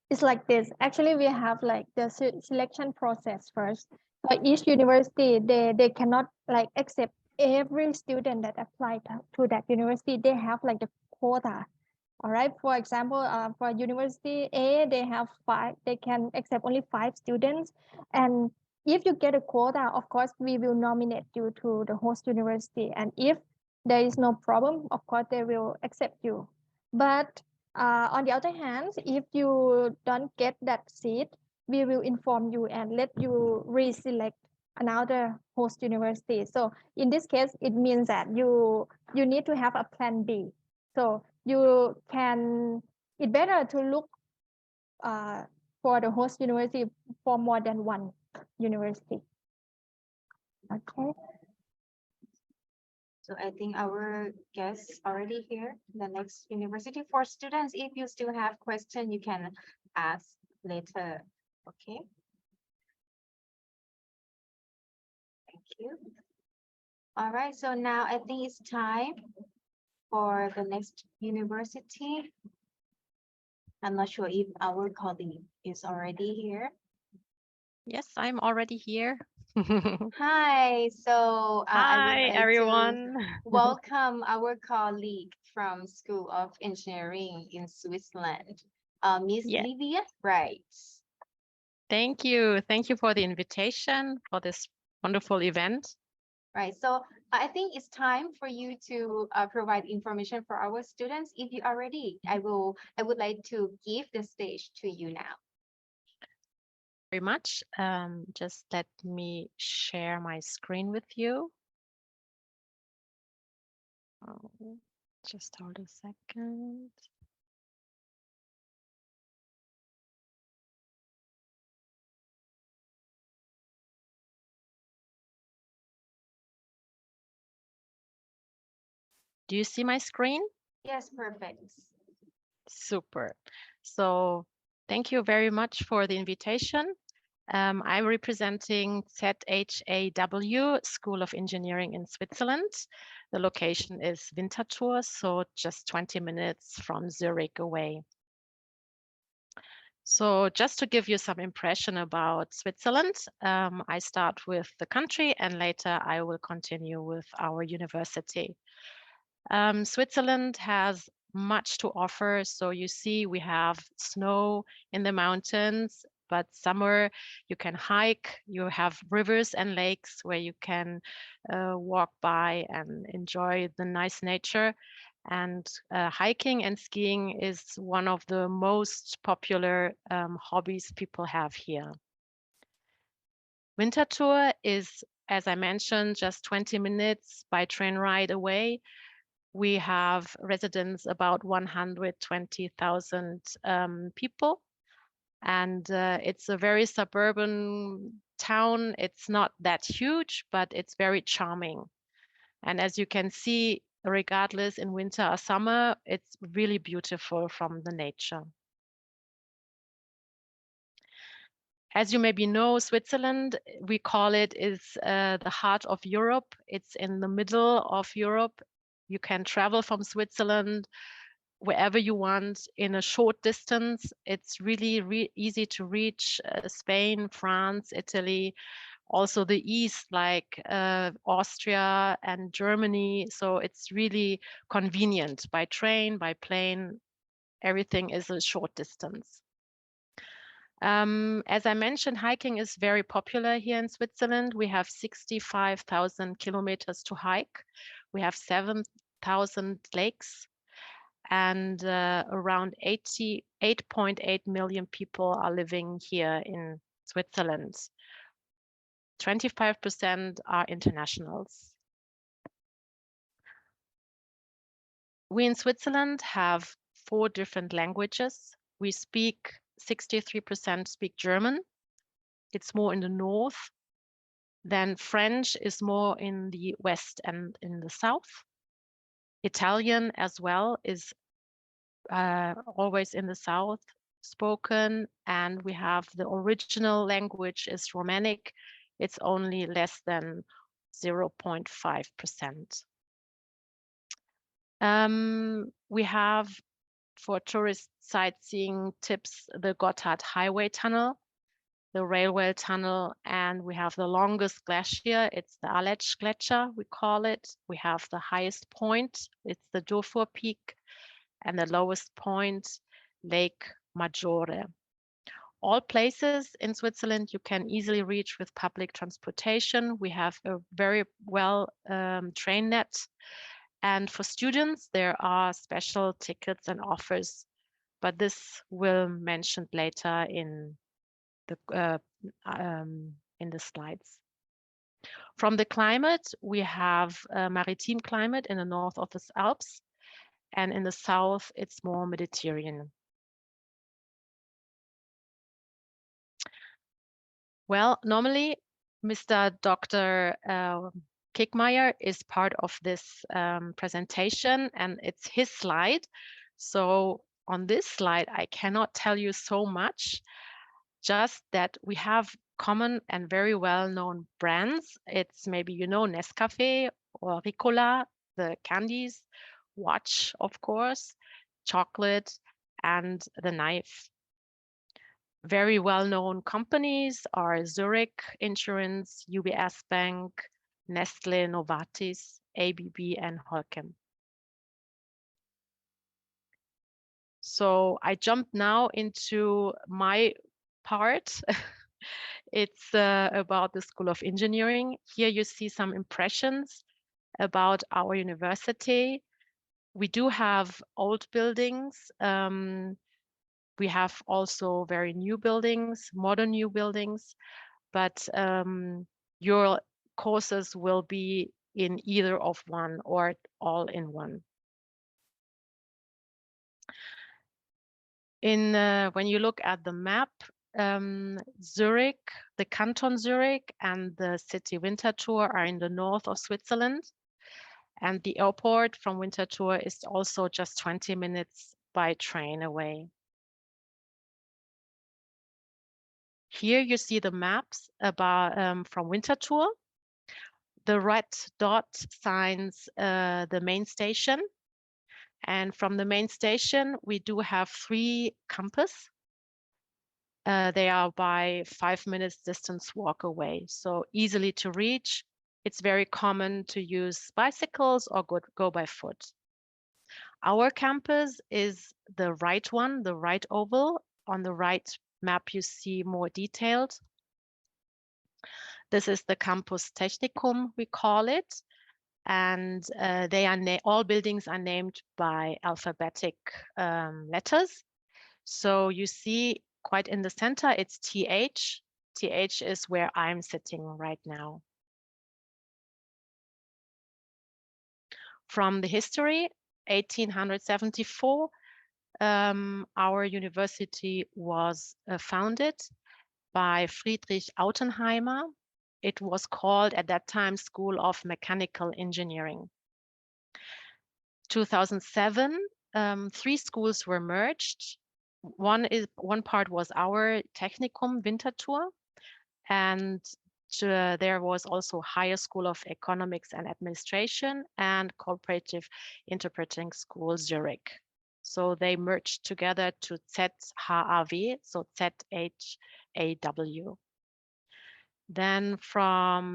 it's like this. Actually, we have like the selection process first. For each university, they cannot like accept every student that applied to that university. They have like the quota. All right. For example, for University A, they have 5. They can accept only 5 students. And if you get a quota, of course, we will nominate you to the host university. And if there is no problem, of course, they will accept you. But on the other hand, if you don't get that seat, we will inform you and let you reselect another host university. So in this case, it means that you need to have a plan B. So you can, it's better to look for the host university for more than one university. Okay. So I think our guests already here. The next university for students, if you still have question, you can ask later. Okay. Thank you. All right. So now I think it's time for the next university. I'm not sure if our colleague is already here. Yes, I'm already here. Hi. So I would Hi, like everyone. to welcome our colleague from School of Engineering in Switzerland, Miss Yeah. Livia Wright. Thank you. Thank you for the invitation for this wonderful event. Right. So I think it's time for you to provide information for our students. If you are ready, I would like to give the stage to you now. Very much. Just let me share my screen with you. Oh, just hold a second. Do you see my screen? Yes, perfect. Super. So thank you very much for the invitation. I'm representing ZHAW, School of Engineering in Switzerland. The location is Winterthur, so just 20 minutes from Zurich away. So just to give you some impression about Switzerland, I start with the country and later I will continue with our university. Switzerland has much to offer. So you see, we have snow in the mountains, but summer you can hike. You have rivers and lakes where you can walk by and enjoy the nice nature. And hiking and skiing is one of the most popular hobbies people have here. Winter tour is, as I mentioned, just 20 minutes by train ride away. We have residents about 120,000 people, and it's a very suburban town. It's not that huge, but it's very charming. And as you can see, regardless in winter or summer, it's really beautiful from the nature. As you maybe know, Switzerland, we call it, is the heart of Europe. It's in the middle of Europe. You can travel from Switzerland wherever you want in a short distance. It's really easy to reach Spain, France, Italy, also the east, like Austria and Germany. So it's really convenient by train, by plane. Everything is a short distance. As I mentioned, hiking is very popular here in Switzerland. We have 65,000 kilometers to hike. We have 7,000 lakes, and around 8.8 million people are living here in Switzerland. 25% are internationals. We in Switzerland have 4 different languages. We speak 63% speak German. It's more in the north. Then French is more in the west and in the south. Italian as well is always in the south spoken. And we have the original language is Romanic. It's only less than 0.5%. We have, for tourist sightseeing tips, the Gotthard Highway Tunnel, the railway tunnel, and we have the longest glacier. It's the Aletsch Gletscher, we call it. We have the highest point, it's the Dufour Peak, and the lowest point, Lake Maggiore. All places in Switzerland you can easily reach with public transportation. We have a very well train net. And for students, there are special tickets and offers, but this will be mentioned later in the slides. From the climate, we have a maritime climate in the north of the Alps, and in the south, it's more Mediterranean. Well, normally, Mr. Dr. Kickmeyer is part of this presentation, and it's his slide. So on this slide, I cannot tell you so much, just that we have common and very well-known brands. It's maybe, you know, Nescafé or Ricola, the candies, watch, of course, chocolate, and the knife. Very well-known companies are Zurich Insurance, UBS Bank, Nestle, Novartis, ABB, and Holcim. So I jump now into my part. It's about the School of Engineering. Here you see some impressions about our university. We do have old buildings. We have also very new buildings, modern new buildings, but your courses will be in either of one or all in one. When you look at the map, Zurich, the Canton Zurich and the city Winterthur are in the north of Switzerland. And the airport from Winterthur is also just 20 minutes by train away. Here you see the maps about from Winterthur. The red dot signs the main station. And from the main station, we do have 3 campus. They are by 5 minutes distance walk away, so easily to reach. It's very common to use bicycles or go by foot. Our campus is the right one, the right oval. On the right map, you see more detailed. This is the Campus Technicum, we call it. And they are all buildings are named by alphabetic letters. So you see quite in the center, it's TH. TH is where I'm sitting right now. From the history, 1874, our university was founded by Friedrich Autenheimer. It was called at that time School of Mechanical Engineering. 2007, 3 schools were merged. One part was our Technikum Winterthur, and there was also Higher School of Economics and Administration and Cooperative Interpreting School Zurich. So they merged together to ZHAW, so ZHAW. Then from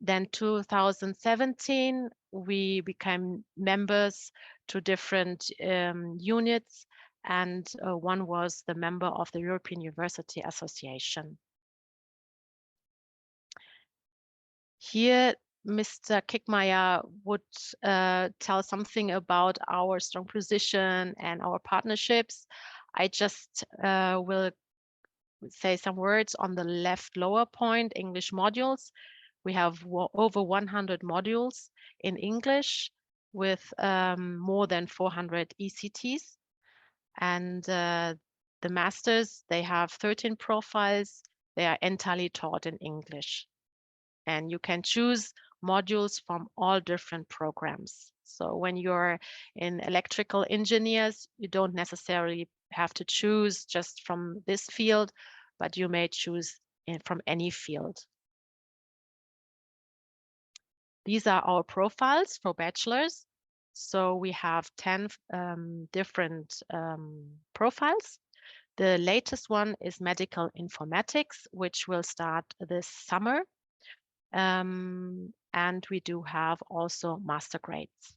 then 2017, we became members to different units, and one was the member of the European University Association. Here, Mr. Kickmeyer would tell something about our strong position and our partnerships. I just will say some words on the left lower point, English modules. We have over 100 modules in English with more than 400 ECTs. And the masters, they have 13 profiles. They are entirely taught in English. And you can choose modules from all different programs. So when you're in electrical engineers, you don't necessarily have to choose just from this field, but you may choose from any field. These are our profiles for bachelors. So we have 10 different profiles. The latest one is medical informatics, which will start this summer. And we do have also master grades.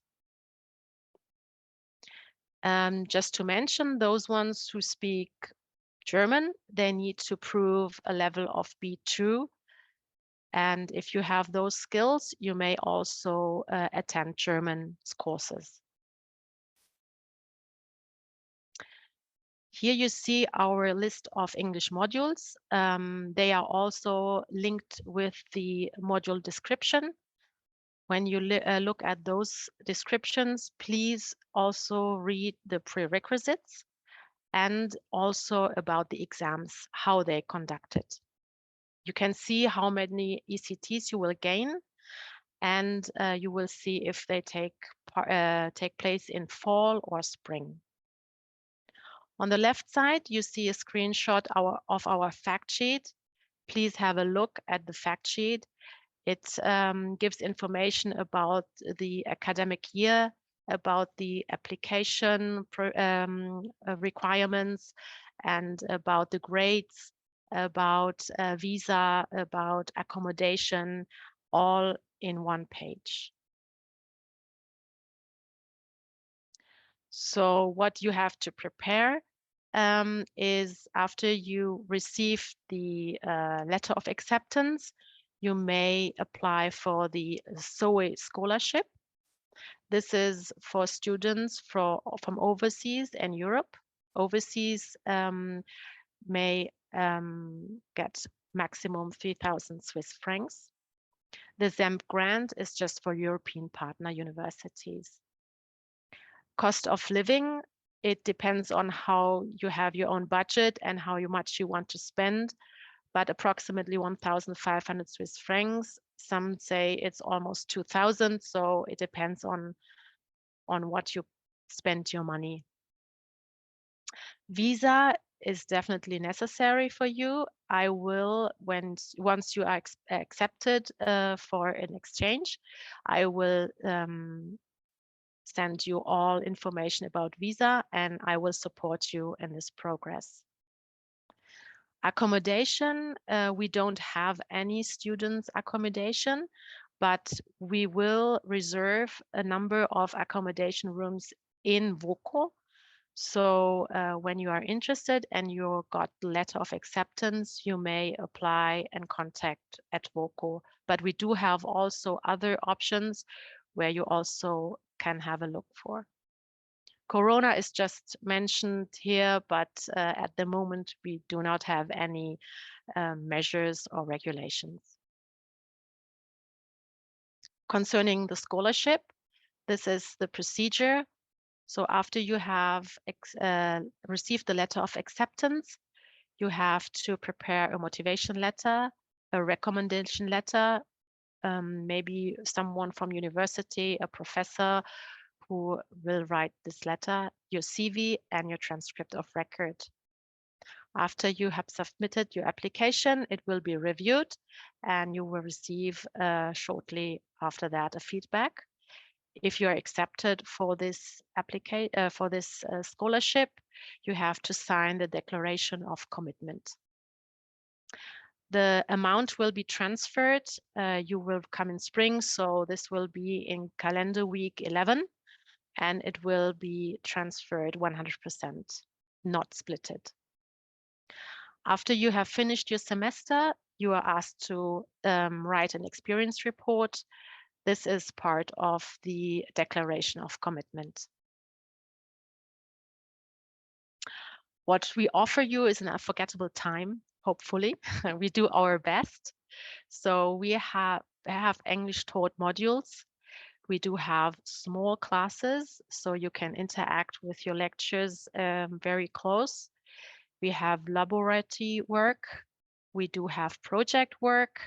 Just to mention, those ones who speak German, they need to prove a level of B2. And if you have those skills, you may also attend German courses. Here you see our list of English modules. They are also linked with the module description. When you look at those descriptions, please also read the prerequisites and also about the exams, how they conducted. You can see how many ECTs you will gain, and you will see if they take place in fall or spring. On the left side, you see a screenshot of our fact sheet. Please have a look at the fact sheet. It gives information about the academic year, about the application requirements, and about the grades, about visa, about accommodation, all in one page. So what you have to prepare is after you receive the letter of acceptance, you may apply for the ZHAW scholarship. This is for students from overseas and Europe. Overseas may get maximum 3,000 Swiss francs. The ZEMP grant is just for European partner universities. Cost of living, it depends on how you have your own budget and how much you want to spend, but approximately 1,500 Swiss francs. Some say it's almost 2,000, so it depends on what you spend your money. Visa is definitely necessary for you. I will, once you are accepted for an exchange, I will send you all information about visa, and I will support you in this progress. Accommodation, we don't have any students accommodation. but we will reserve a number of accommodation rooms in VOCO. So when you are interested and you got the letter of acceptance, you may apply and contact at VOCO. But we do have also other options where you also can have a look for. Corona is just mentioned here, but at the moment we do not have any measures or regulations. Concerning the scholarship, this is the procedure. So after you have received the letter of acceptance, you have to prepare a motivation letter, a recommendation letter, maybe someone from university, a professor who will write this letter, your CV and your transcript of record. After you have submitted your application, it will be reviewed and you will receive shortly after that a feedback. If you are accepted for this scholarship, you have to sign the declaration of commitment. The amount will be transferred. You will come in spring, so this will be in calendar week 11, and it will be transferred 100%, not splitted. After you have finished your semester, you are asked to write an experience report. This is part of the declaration of commitment. What we offer you is an unforgettable time, hopefully. We do our best. So we have English taught modules. We do have small classes, so you can interact with your lectures very close. We have laboratory work. We do have project work.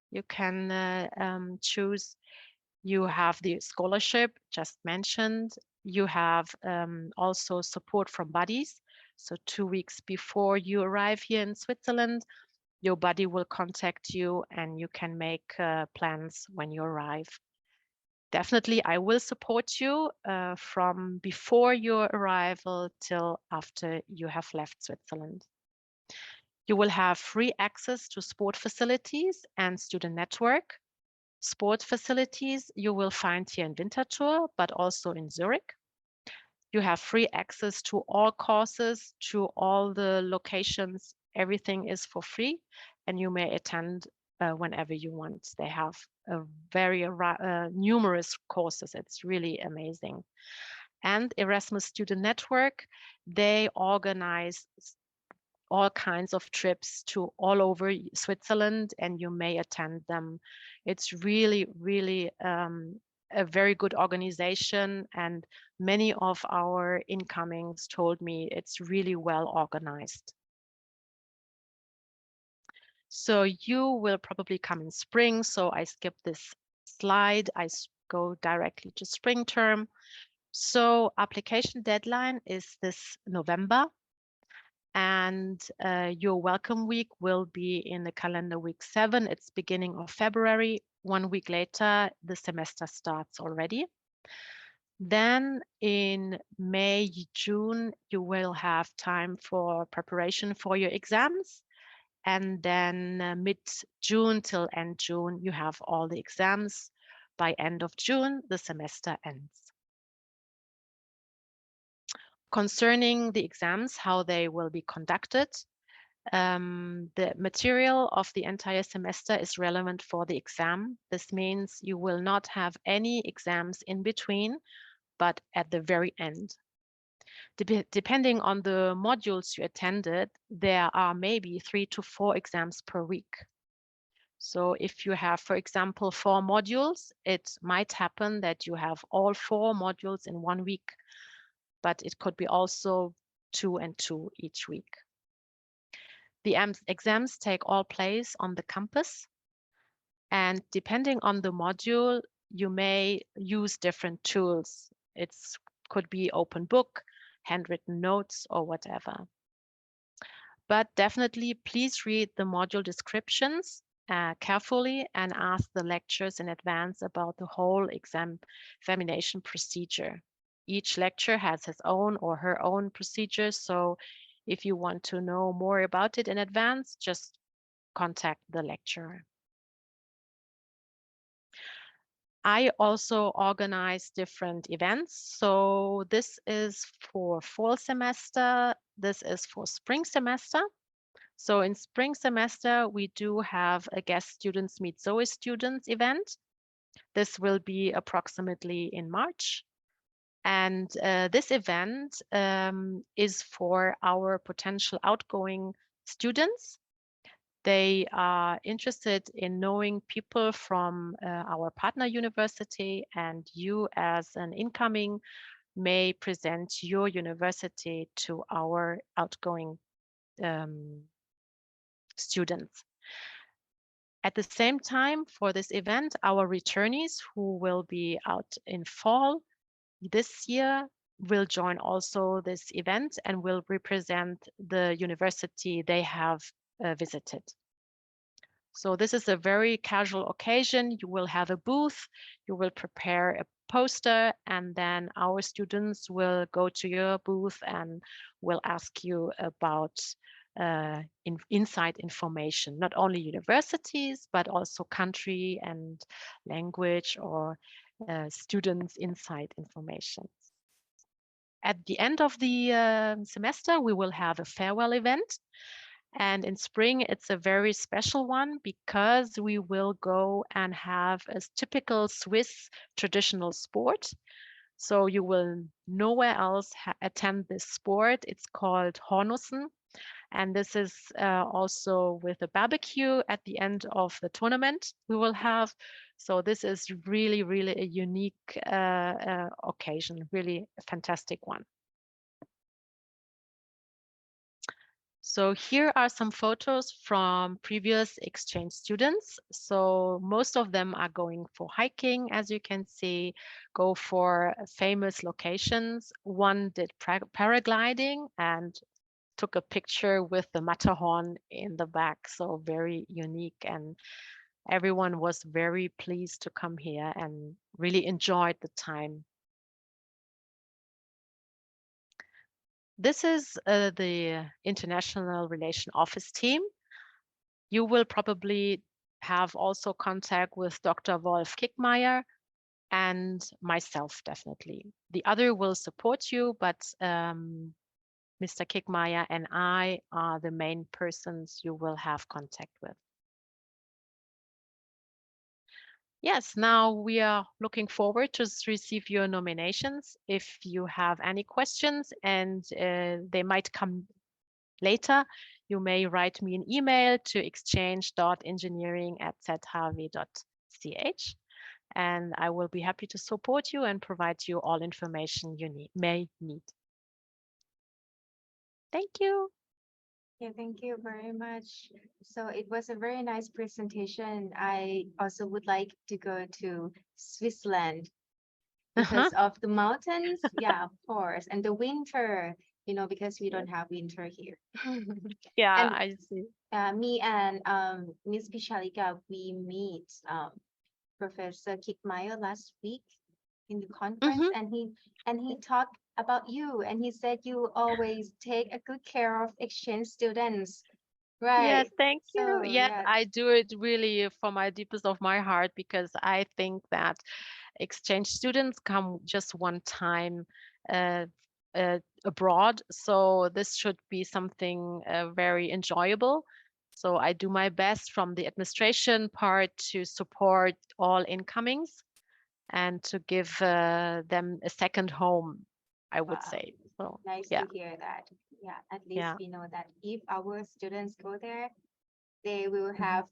You can choose. You have the scholarship just mentioned. You have also support from buddies. So 2 weeks before you arrive here in Switzerland, your buddy will contact you and you can make plans when you arrive. Definitely, I will support you from before your arrival till after you have left Switzerland. You will have free access to sport facilities and student network. Sport facilities you will find here in Winterthur, but also in Zurich. You have free access to all courses, to all the locations. Everything is for free, and you may attend whenever you want. They have a very numerous courses. It's really amazing. And Erasmus Student Network, they organize all kinds of trips to all over Switzerland, and you may attend them. It's really, really a very good organization, and many of our incomings told me it's really well organized. So you will probably come in spring, so I skip this slide. I go directly to spring term. So application deadline is this November. And your welcome week will be in the calendar week 7. It's beginning of February. 1 week later, the semester starts already. Then in May, June, you will have time for preparation for your exams. And then mid-June till end June, you have all the exams. By end of June, the semester ends. Concerning the exams, how they will be conducted, the material of the entire semester is relevant for the exam. This means you will not have any exams in between, but at the very end. Depending on the modules you attended, there are maybe 3 to 4 exams per week. So if you have, for example, 4 modules, it might happen that you have all 4 modules in 1 week, but it could be also 2 and 2 each week. The exams take all place on the campus, and depending on the module, you may use different tools. It could be open book, handwritten notes, or whatever. But definitely, please read the module descriptions carefully and ask the lecturers in advance about the whole examination procedure. Each lecturer has his own or her own procedure, so if you want to know more about it in advance, just contact the lecturer. I also organize different events. So this is for fall semester. This is for spring semester. So in spring semester, we do have a guest students meet ZOE students event. This will be approximately in March. And this event is for our potential outgoing students. They are interested in knowing people from our partner university, and you as an incoming may present your university to our outgoing students. At the same time, for this event, our returnees who will be out in fall this year will join also this event and will represent the university they have visited. So this is a very casual occasion. You will have a booth, you will prepare a poster, and then our students will go to your booth and will ask you about inside information, not only universities, but also country and language or students' inside information. At the end of the semester, we will have a farewell event. And in spring, it's a very special one because we will go and have a typical Swiss traditional sport. So you will nowhere else attend this sport. It's called Hornussen. And this is also with a barbecue at the end of the tournament we will have. So this is really, really a unique occasion, really a fantastic one. So here are some photos from previous exchange students. So most of them are going for hiking, as you can see, go for famous locations. One did paragliding and took a picture with the Matterhorn in the back. So very unique, and everyone was very pleased to come here and really enjoyed the time. This is the International Relation Office team. You will probably have also contact with Dr. Wolf Kickmeyer and myself, definitely. The other will support you, but Mr. Kickmeyer and I are the main persons you will have contact with. Yes, now we are looking forward to receive your nominations. If you have any questions and they might come later, you may write me an email to exchange.engineering@zhw.ch, and I will be happy to support you and provide you all information you may need. Thank you. Yeah, thank you very much. So it was a very nice presentation. I also would like to go to Switzerland because of the mountains. Yeah, of course. And the winter, because we don't have winter here. Yeah, And I see. me and Miss Pishalika, we meet Professor Kickmeyer last week in the conference, and he talked about you, and he said you always take a good care of exchange students, right? Yes, thank you. So, Yes, yeah. I do it really from my deepest of my heart because I think that exchange students come just one time abroad. So this should be something very enjoyable. So I do my best from the administration part to support all incomings and to give them a second home, I would Wow. say. So Nice yeah. to hear that. Yeah, at least Yeah. we know that if our students go there, they will have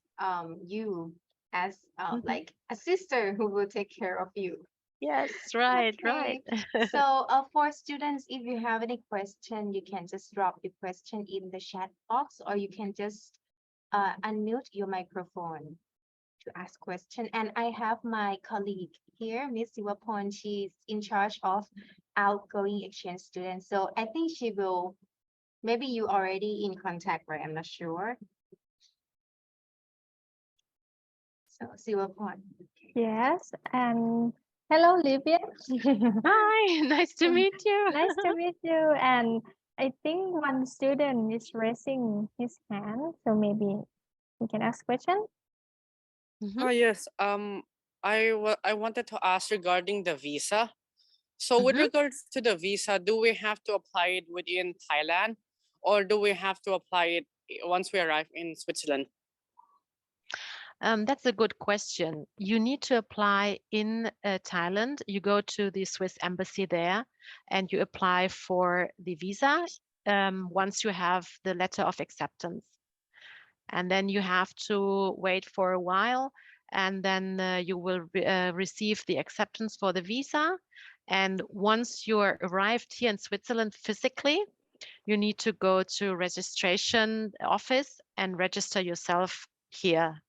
you as like a sister who will take care of you. Yes, right, right. So for students, if you have any question, you can just drop the question in the chat box, or you can just unmute your microphone to ask question. And I have my colleague here, Miss Siwapon. She's in charge of outgoing exchange students. So I think she will, maybe you already in contact, right? I'm not sure. So Siwapon. Yes, and hello, Livia. Hi, nice to meet you. Nice to meet you. And I think one student is raising his hand, so maybe he can ask question. Oh yes. I wanted to ask regarding the visa. So with Mhm. regards to the visa, do we have to apply it within Thailand, or do we have to apply it once we arrive in Switzerland? That's a good question. You need to apply in Thailand. You go to the Swiss embassy there and you apply for the visa once you have the letter of acceptance. And then you have to wait for a while, and then you will receive the acceptance for the visa. And once you're arrived here in Switzerland physically, you need to go to registration office and register yourself here,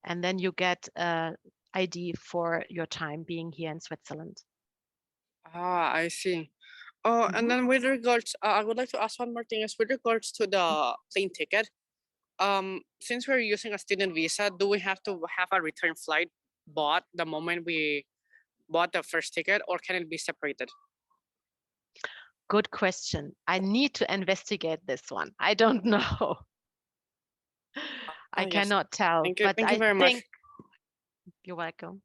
and then you get a ID for your time being here in Switzerland. Ah, I see. Oh, Mhm. and then with regards, I would like to ask one more thing is with regards to the plane ticket. Since we're using a student visa, do we have to have a return flight bought the moment we bought the first ticket, or can it be separated? Good question. I need to investigate this one. I don't know. I Yes. cannot tell, Thank you. but Thank you I very think much. you're welcome.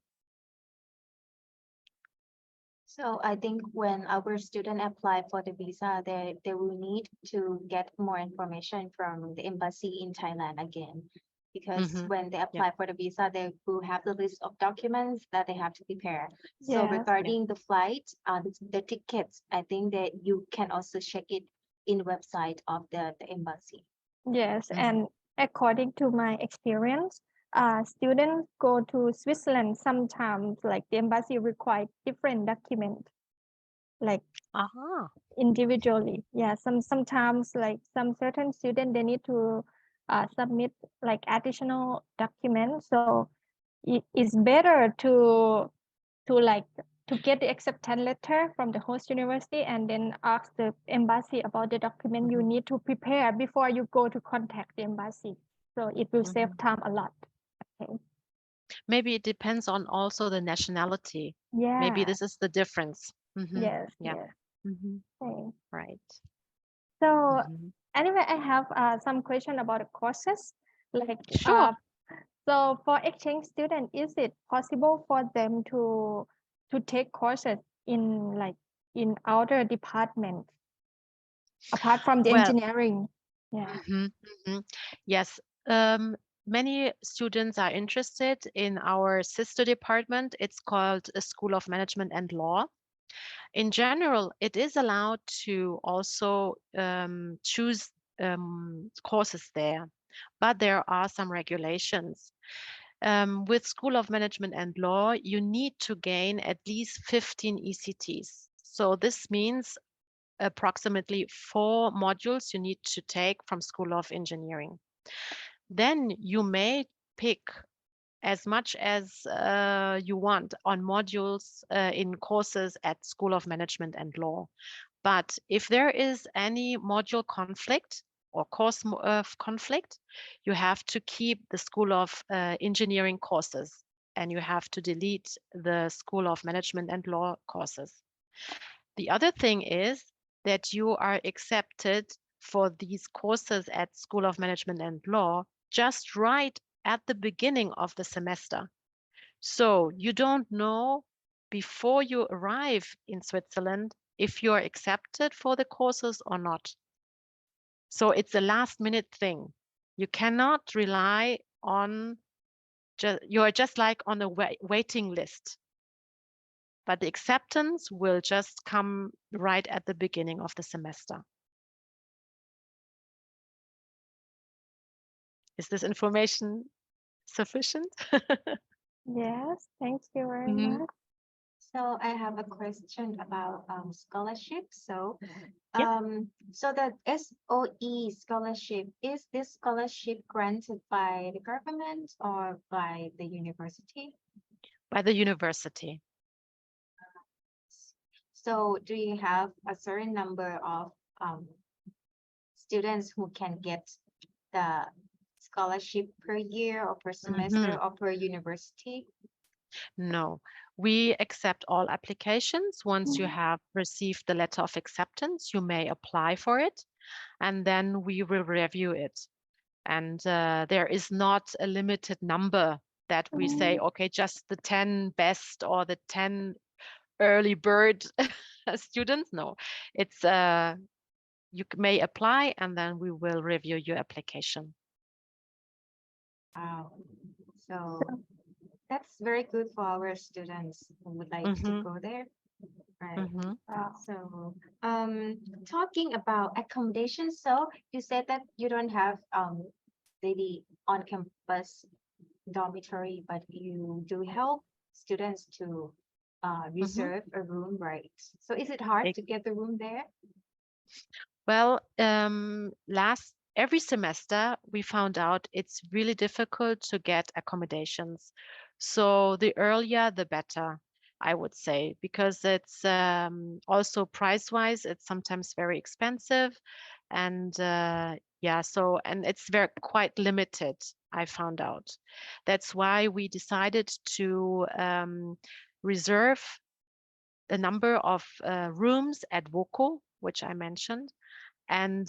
So I think when our student apply for the visa, they will need to get more information from the embassy in Thailand again. Because Mhm. when they apply for the visa, they will have the list of documents that they have to prepare. So Yes. regarding the flight, the tickets, I think that you can also check it in website of the embassy. Yes, Mhm. and according to my experience, students go to Switzerland sometimes, like the embassy require different documents, like Aha. individually. Yeah, sometimes like some certain student they need to submit like additional documents. So it's better to like to get the acceptance letter from the host university and then ask the embassy about the document you Mhm. need to prepare before you go to contact the embassy. So it will save Mhm. time a lot. Okay. Maybe it depends on also the nationality. Maybe Yeah. this is the difference. Mhm. Yes. Yeah. Yes. Mhm. Okay. Right. So Mhm. anyway, I have some question about the courses. Like Sure. so for exchange student, is it possible for them to take courses in like in other departments apart from the Well, engineering? Yeah. mhm, mhm. Yes. Many students are interested in our sister department. It's called a School of Management and Law. In general, it is allowed to also choose courses there, but there are some regulations. With School of Management and Law, you need to gain at least 15 ECTs. So this means approximately 4 modules you need to take from School of Engineering. Then you may pick as much as you want on modules in courses at School of Management and Law. But if there is any module conflict or course conflict, you have to keep the School of Engineering courses and you have to delete the School of Management and Law courses. The other thing is that you are accepted for these courses at School of Management and Law just right at the beginning of the semester. So you don't know before you arrive in Switzerland if you're accepted for the courses or not. So it's a last minute thing. You cannot rely on, you're just like on a waiting list. But the acceptance will just come right at the beginning of the semester. Is this information sufficient? Yes. Thank you very Mhm. much. So I have a question about scholarship. So Yeah. so the SOE scholarship, is this scholarship granted by the government or by the university? By the university. So do you have a certain number of students who can get the scholarship per year or per semester Mhm. or per university? No, we accept all applications. Once you Mhm. have received the letter of acceptance, you may apply for it, and then we will review it. And there is not a limited number that we say, okay, just the 10 best or the 10 early bird students. No, it's you may apply and then we will review your application. Wow. So that's very good for our students who would like to go there. Right. So talking about accommodation, so you said that you don't have the on-campus dormitory, but you do help students to reserve a room, right? So is it hard to get the room there? Well, every semester we found out it's really difficult to get accommodations. So the earlier, the better, I would say, because it's also price-wise, it's sometimes very expensive. And yeah, so, and it's quite limited, I found out. That's why we decided to reserve a number of rooms at WOCO, which I mentioned. And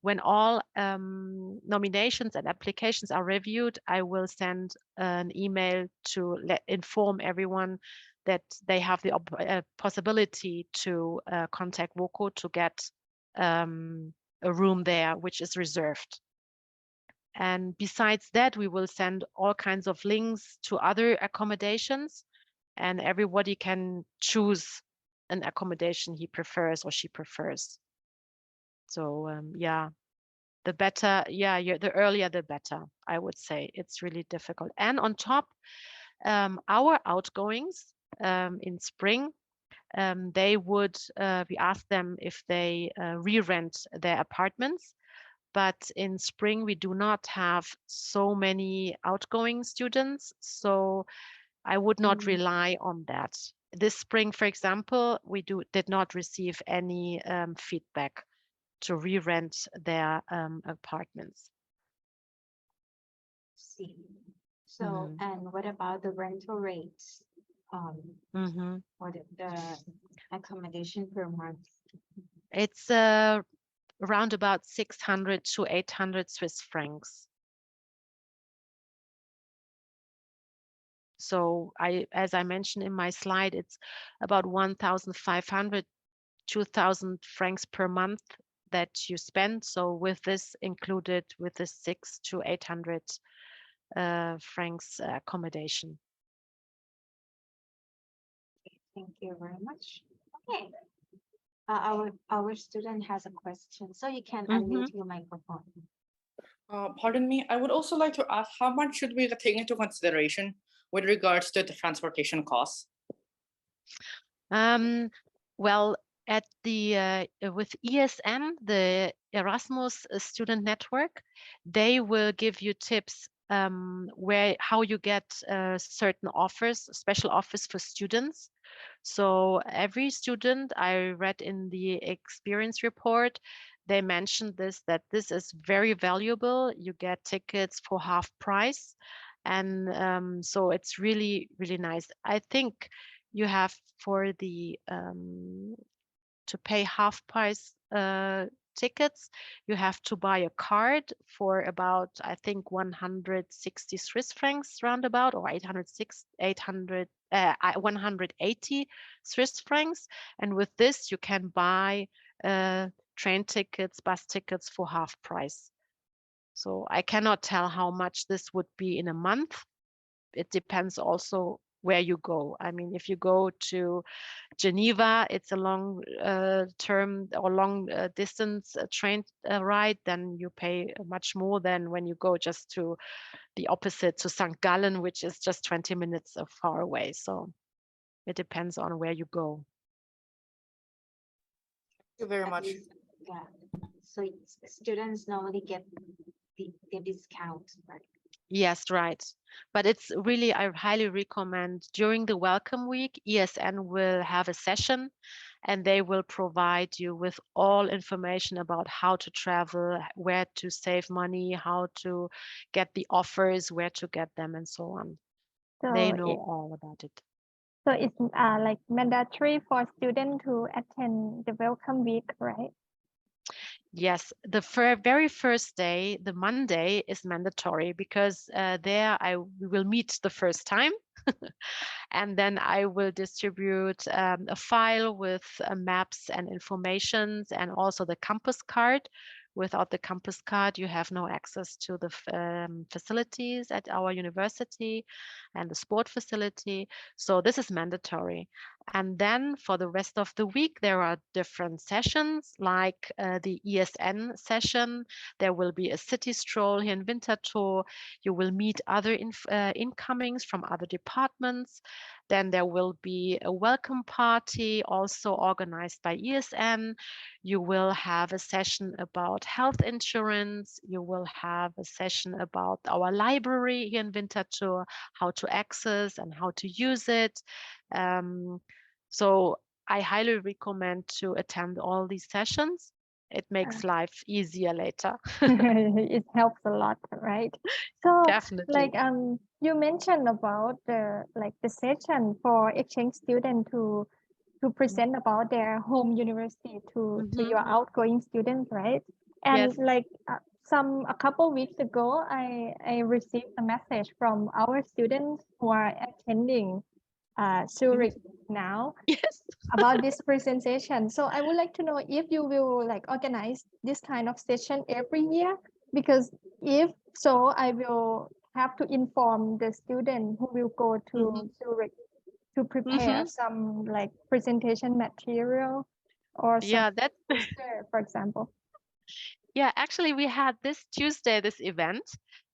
when all nominations and applications are reviewed, I will send an email to inform everyone that they have the possibility to contact WOCO to get a room there, which is reserved. And besides that, we will send all kinds of links to other accommodations, and everybody can choose an accommodation he prefers or she prefers. So yeah, the better, the earlier the better, I would say. It's really difficult. And on top, our outgoings in spring, we asked them if they re-rent their apartments. But in spring, we do not have so many outgoing students. So I would not rely on that. This spring, for example, we did not receive any feedback to re-rent their apartments. See. So, and what about the rental rates for the accommodation per month? It's around about 600 to 800 Swiss francs. So as I mentioned in my slide, it's about 1,500, 2,000 francs per month that you spend. So with this included with the 600 to 800 francs accommodation. Thank you very much. Okay. Our student has a question, so you can unmute your microphone. Pardon me, I would also like to ask, how much should we take into consideration with regards to the transportation costs? Well, at the with ESN, the Erasmus Student Network, they will give you tips how you get certain offers, special offers for students. So every student, I read in the experience report, they mentioned that this is very valuable. You get tickets for half price. And so it's really, really nice. I think you have for the to pay half price tickets, you have to buy a card for about, I think, 160 Swiss francs roundabout, or 180 Swiss francs. And with this, you can buy train tickets, bus tickets for half price. So I cannot tell how much this would be in a month. It depends also where you go. I mean, if you go to Geneva, it's a long term or long distance train ride, then you pay much more than when you go just to the opposite, to St. Gallen, which is just 20 minutes far away. So it depends on where you go. Thank you very much. Yeah. So students normally get the discount, right? Yes, right. But it's really, I highly recommend during the welcome week, ESN will have a session and they will provide you with all information about how to travel, where to save money, how to get the offers, where to get them, and so on. So they know all about it. So it's like mandatory for students to attend the welcome week, right? Yes, the very first day, the Monday, is mandatory because there we will meet the first time. And then I will distribute a file with maps and informations and also the campus card. Without the campus card, you have no access to the facilities at our university and the sport facility. So this is mandatory. And then for the rest of the week, there are different sessions like the ESN session. There will be a city stroll here in Winterthur. You will meet other incomings from other departments. Then there will be a welcome party also organized by ESN. You will have a session about health insurance. You will have a session about our library here in Winterthur, how to access and how to use it. So I highly recommend to attend all these sessions. It makes life easier later. It helps a lot, right? So Definitely. you mentioned about the session for exchange student to present about their home university to your outgoing students, right? And Yes. a couple weeks ago, I received a message from our students who are attending Zurich now Yes. about this presentation. So I would like to know if you will organize this kind of session every year, because if so, I will have to inform the student who will go to Zurich to prepare some presentation material or some Yeah, that's poster, for example. yeah, actually we had this Tuesday this event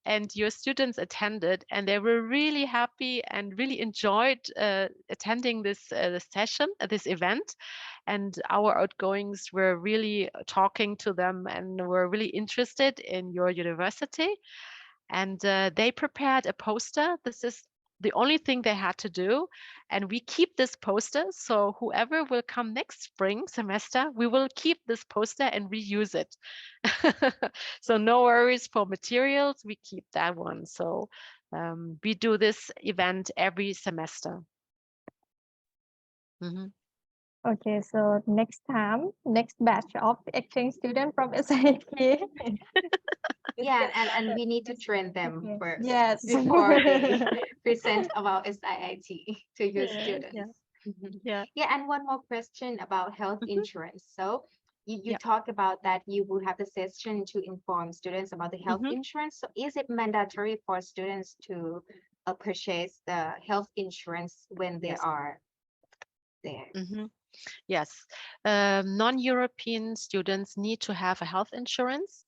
and your students attended and they were really happy and really enjoyed attending this session, this event. And our outgoings were really talking to them and were really interested in your university. And they prepared a poster. This is the only thing they had to do. And we keep this poster. So whoever will come next spring semester, we will keep this poster and reuse it. So no worries for materials. We keep that one. So we do this event every semester. Okay, so next batch of exchange student from SIIT. Yeah, and we need to train them Okay. first Yes. before they present about SIIT to your Yeah, students. Yeah. Yeah, and one more question about health insurance. So you Yeah. talk about that you will have the session to inform students about the health insurance. So is it mandatory for students to purchase the health insurance when they Yes. are there? Yes. Non-European students need to have a health insurance.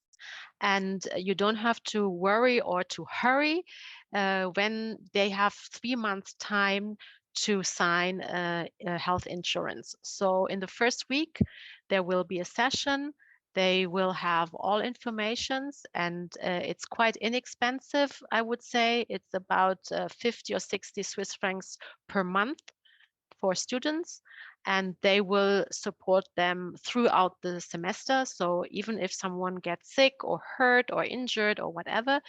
And you don't have to worry or to hurry when they have 3 months time to sign a health insurance. So in the first week, there will be a session. They will have all informations and it's quite inexpensive, I would say. It's about 50 or 60 Swiss francs per month for students, and they will support them throughout the semester. So even if someone gets sick or hurt or injured or whatever,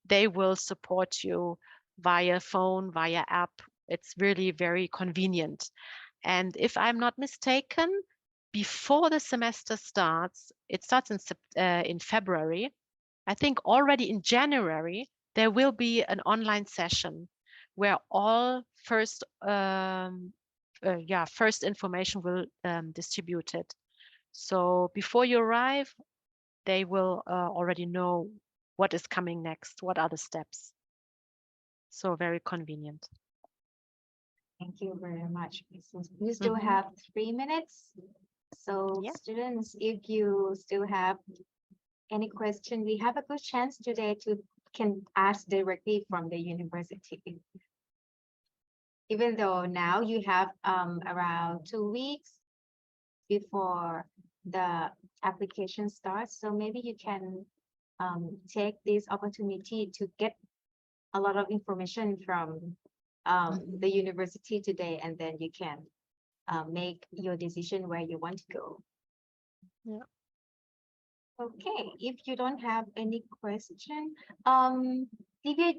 they will support you via phone, via app. It's really very convenient. And if I'm not mistaken, before the semester starts, it starts in February. I think already in January, there will be an online session where all first information will distributed. So before you arrive, they will already know what is coming next, what are the steps. So very convenient. Thank you very much. We still have 3 minutes. So Yeah. students, if you still have any question, we have a good chance today to can ask directly from the university. Even though now you have around 2 weeks before the application starts, so maybe you can take this opportunity to get a lot of information from the university today, and then you can make your decision where you want to go. Yeah. Okay, if you don't have any question, Divya,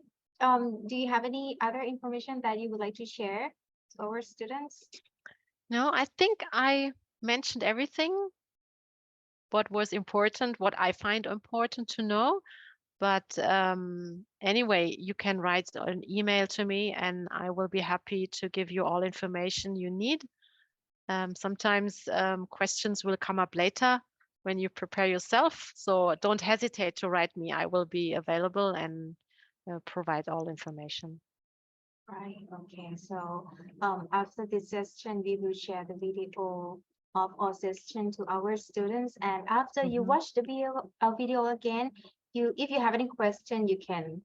do you have any other information that you would like to share to our students? No, I think I mentioned everything. what was important, what I find important to know. But anyway, you can write an email to me and I will be happy to give you all information you need. Sometimes questions will come up later when you prepare yourself. So don't hesitate to write me. I will be available and provide all information. Right. Okay. So after this session, we will share the video of our session to our students. And after you watch the video again, if you have any question, you can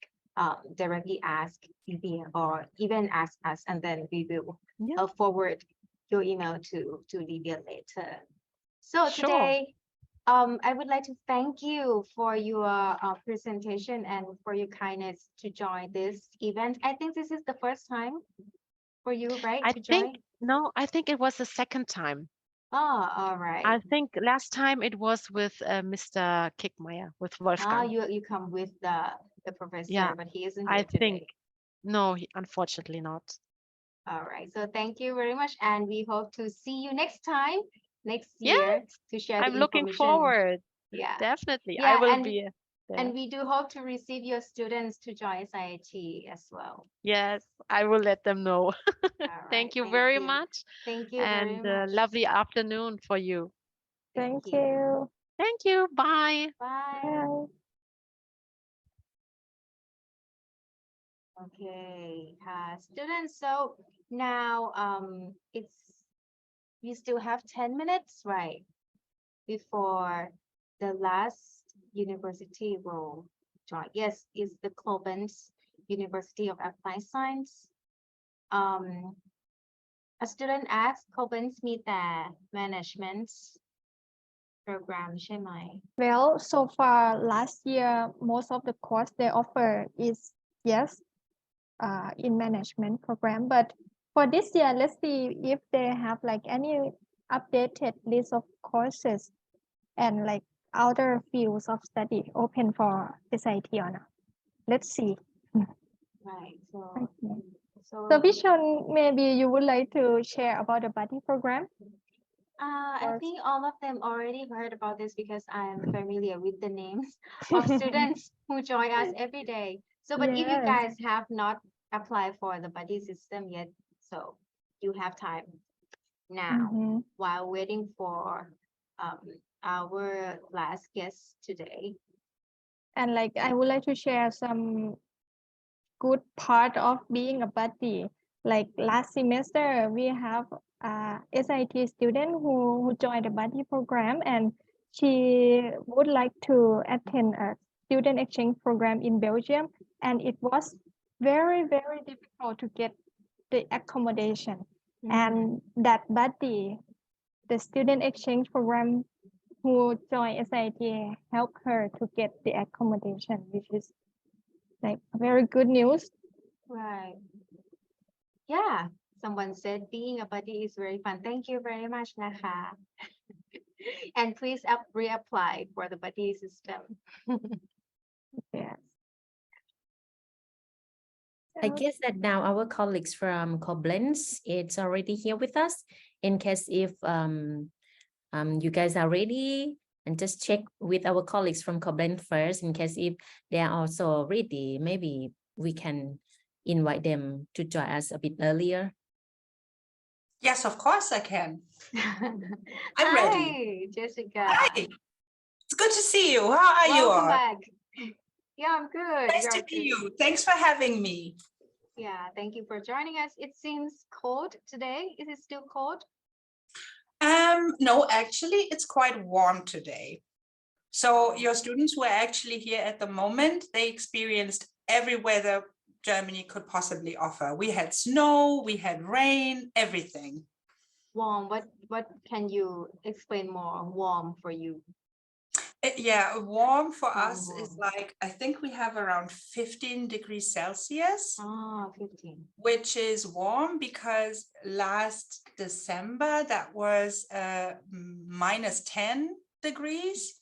directly ask Vivian or even ask us, and then we will forward your email to Vivian later. So Sure. today, I would like to thank you for your presentation and for your kindness to join this event. I think this is the first time for you, right? I to think, join? no, I think it was the second time. Oh, all right. I think last time it was with Mr. Kickmeyer, with Wolfgang. You come with the professor, Yeah, but he isn't I here today. think, no, unfortunately not. All right. So thank you very much. And we hope to see you next time, next Yeah, year, to share I'm the looking information. forward. Yeah. Definitely. Yeah, I will and be there. And we do hope to receive your students to join SIIT as well. Yes, I will let them know. All Thank right, you very much. Thank you very And much. lovely afternoon for you. Thank you. Thank you. Bye. Bye. Bye. Okay, students, so now we still have 10 minutes, right? Before the last university will join. Yes, it's the Koblenz University of Applied Science. A student asked Koblenz มีแต่ management program ใช่ไหม? Well, so far last year, most of the course they offer is yes, in management program. But for this year, let's see if they have like any updated list of courses and like other fields of study open for SIT or not. Let's see. Right. Okay. So Vishon, maybe you would like to share about the buddy program? I think all of them already heard about this because I'm familiar with the names of students who join us every day. So, but if you guys have not applied for the buddy system yet, so you have time now while waiting for our last guest today. And like I would like to share some good part of being a buddy. Like last semester, we have a SIT student who joined the buddy program, and she would like to attend a student exchange program in Belgium, and it was very, very difficult to get the accommodation. And that buddy, the student exchange program who joined SIT, helped her to get the accommodation, which is like very good news. Right. Yeah. Someone said being a buddy is very fun. Thank you very much, Naka. And please reapply for the buddy system. Yes. I guess that now our colleagues from Koblenz it's already here with us. In case if you guys are ready, and just check with our colleagues from Koblenz first. In case if they are also ready, maybe we can invite them to join us a bit earlier. Yes, of course I can. I'm ready. Hi, Jessica. Hi. It's good to see you. How are you all? Welcome back. Yeah, I'm good. Nice to meet you. Thanks for having me. Yeah, thank you for joining us. It seems cold today. Is it still cold? No, actually, it's quite warm today. So your students who are actually here at the moment, they experienced every weather Germany could possibly offer. We had snow, we had rain, everything. Warm. What can you explain more? Warm for you? Yeah, warm for us is like, I think we have around 15 degrees Celsius. Ah, 15. Which is warm because last December that was minus 10 degrees.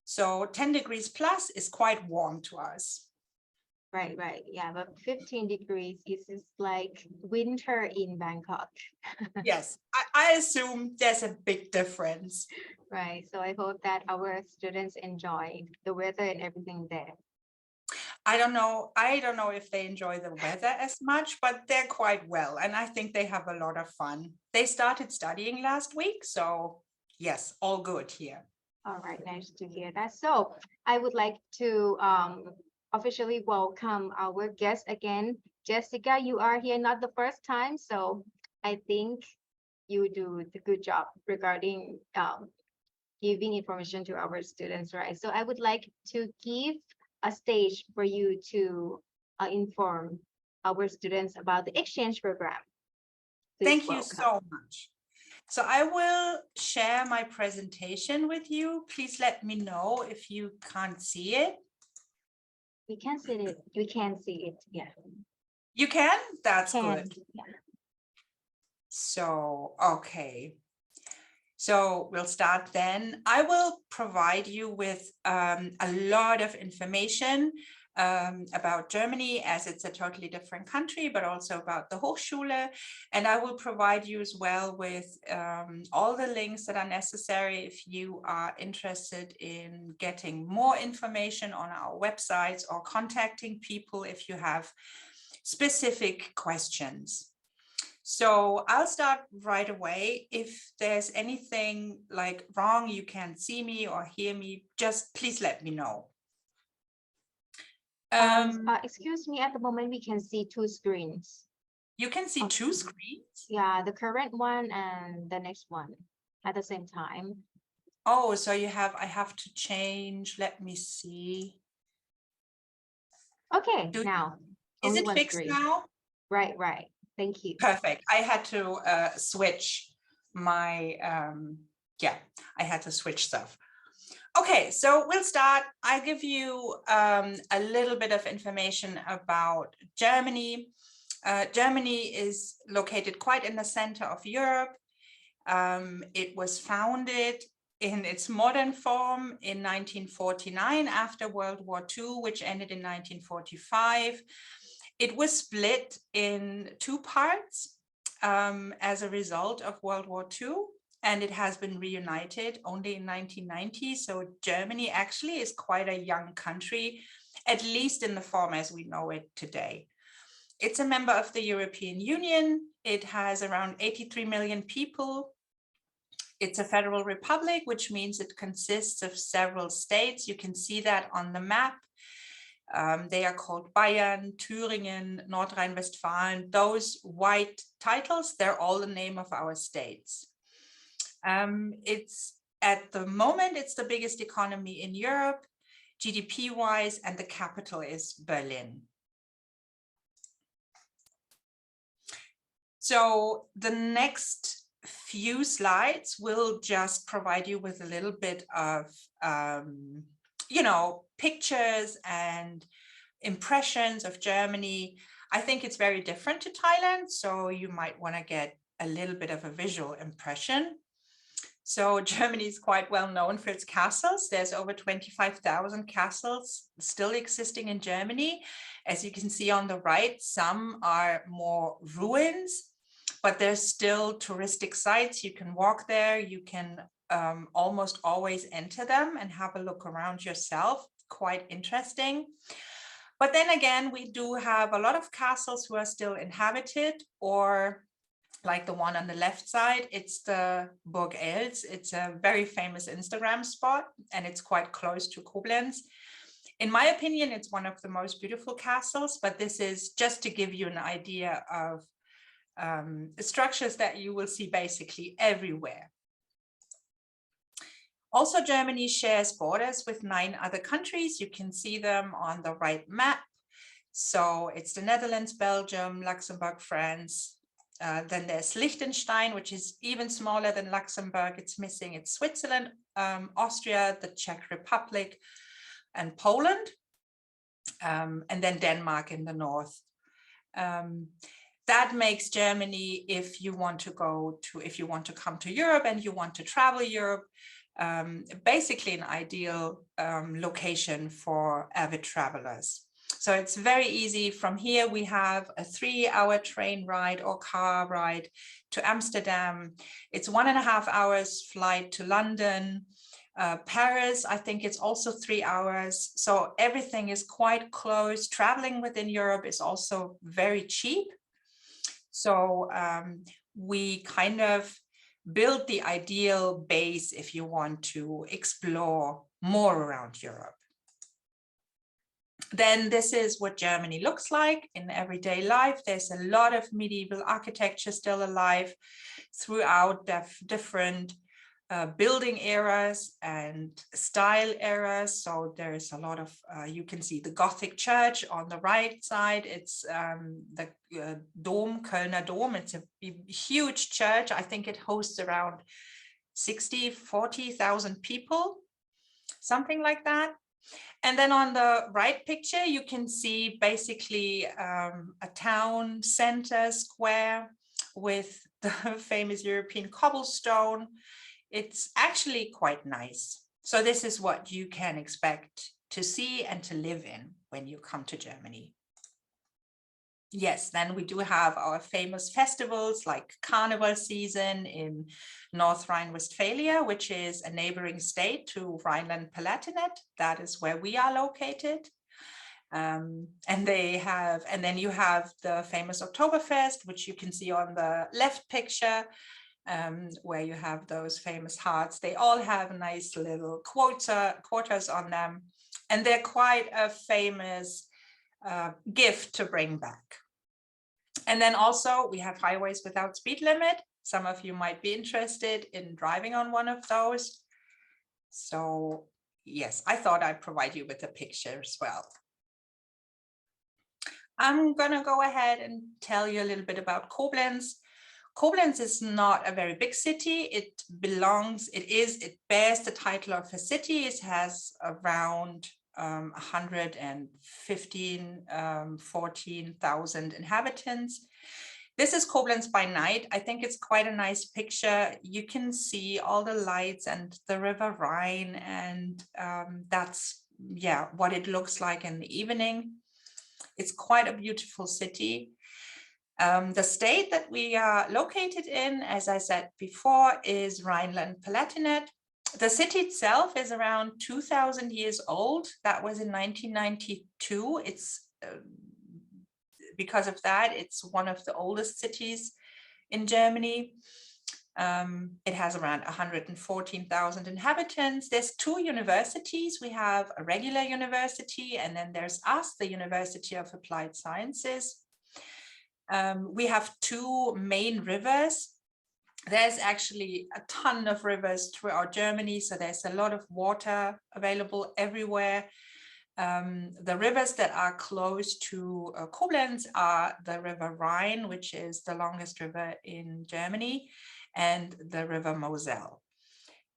So 10 degrees plus is quite warm to us. Right. Yeah, but 15 degrees is like winter in Bangkok. Yes, I assume there's a big difference. Right. So I hope that our students enjoy the weather and everything there. I don't know if they enjoy the weather as much, but they're quite well. And I think they have a lot of fun. They started studying last week. So yes, all good here. All right, nice to hear that. So I would like to officially welcome our guest again. Jessica, you are here not the first time, so I think you do the good job regarding giving information to our students, right? So I would like to give a stage for you to inform our students about the exchange program. Please Thank you welcome. so much. So I will share my presentation with you. Please let me know if you can't see it. We can see it. We can see it. Yeah. You can? That's Can. good. Yeah. So, okay. So we'll start then. I will provide you with a lot of information about Germany, as it's a totally different country, but also about the Hochschule. And I will provide you as well with all the links that are necessary if you are interested in getting more information on our websites or contacting people if you have specific questions. So I'll start right away. If there's anything like wrong, you can't see me or hear me, just please let me know. Excuse me, at the moment we can see two screens. You can see two screens? Yeah, the current one and the next one at the same time. Oh, so I have to change, let me see. Okay, now. Is only it one fixed screen. now? Right. Thank you. Perfect. I had to switch my, I had to switch stuff. Okay, so we'll start. I'll give you a little bit of information about Germany. Germany is located quite in the center of Europe. It was founded in its modern form in 1949 after World War II, which ended in 1945. It was split in two parts as a result of World War II, and it has been reunited only in 1990. So Germany actually is quite a young country, at least in the form as we know it today. It's a member of the European Union. It has around 83 million people. It's a federal republic, which means it consists of several states. You can see that on the map. They are called Bayern, Thüringen, North Rhine-Westphalia. Those white titles, they're all the name of our states. It's at the moment, it's the biggest economy in Europe, GDP-wise, and the capital is Berlin. So the next few slides will just provide you with a little bit of pictures and impressions of Germany. I think it's very different to Thailand, so you might want to get a little bit of a visual impression. So Germany is quite well known for its castles. There's over 25,000 castles still existing in Germany. As you can see on the right, some are more ruins, but there's still touristic sites. You can walk there, you can almost always enter them and have a look around yourself. Quite interesting. But then again, we do have a lot of castles who are still inhabited, or like the one on the left side, it's the Burg Els. It's a very famous Instagram spot, and it's quite close to Koblenz. In my opinion, it's one of the most beautiful castles, but this is just to give you an idea of structures that you will see basically everywhere. Also, Germany shares borders with 9 other countries. You can see them on the right map. So it's the Netherlands, Belgium, Luxembourg, France. Then there's Liechtenstein, which is even smaller than Luxembourg. It's missing. It's Switzerland, Austria, the Czech Republic, and Poland. And then Denmark in the north. That makes Germany, if you want to come to Europe and you want to travel Europe, basically an ideal location for avid travelers. So it's very easy. From here, we have a 3-hour train ride or car ride to Amsterdam. It's 1.5 hours flight to London. Paris, I think it's also 3 hours. So everything is quite close. Traveling within Europe is also very cheap. So we kind of build the ideal base if you want to explore more around Europe. Then this is what Germany looks like in everyday life. There's a lot of medieval architecture still alive throughout the different building eras and style eras. So there's a lot of, you can see the Gothic church on the right side. It's the Dom, Kölner Dom. It's a huge church. I think it hosts around 40,000 people, something like that. And then on the right picture, you can see basically a town center square with the famous European cobblestone. It's actually quite nice. So this is what you can expect to see and to live in when you come to Germany. Yes, then we do have our famous festivals like Carnival season in North Rhine-Westphalia, which is a neighboring state to Rhineland-Palatinate. That is where we are located. And then you have the famous Oktoberfest, which you can see on the left picture, where you have those famous hearts. They all have nice little quarters on them, and they're quite a famous gift to bring back. And then also we have highways without speed limit. Some of you might be interested in driving on one of those. So yes, I thought I'd provide you with a picture as well. I'm gonna go ahead and tell you a little bit about Koblenz. Koblenz is not a very big city. It bears the title of a city. It has around 14,000 inhabitants. This is Koblenz by night. I think it's quite a nice picture. You can see all the lights and the River Rhine, and that's what it looks like in the evening. It's quite a beautiful city. The state that we are located in, as I said before, is Rhineland-Palatinate. The city itself is around 2,000 years old. That was in 1992. It's because of that, it's one of the oldest cities in Germany. It has around 114,000 inhabitants. There's 2 universities. We have a regular university, and then there's us, the University of Applied Sciences. We have 2 main rivers. There's actually a ton of rivers throughout Germany, so there's a lot of water available everywhere. The rivers that are close to Koblenz are the River Rhine, which is the longest river in Germany, and the River Moselle.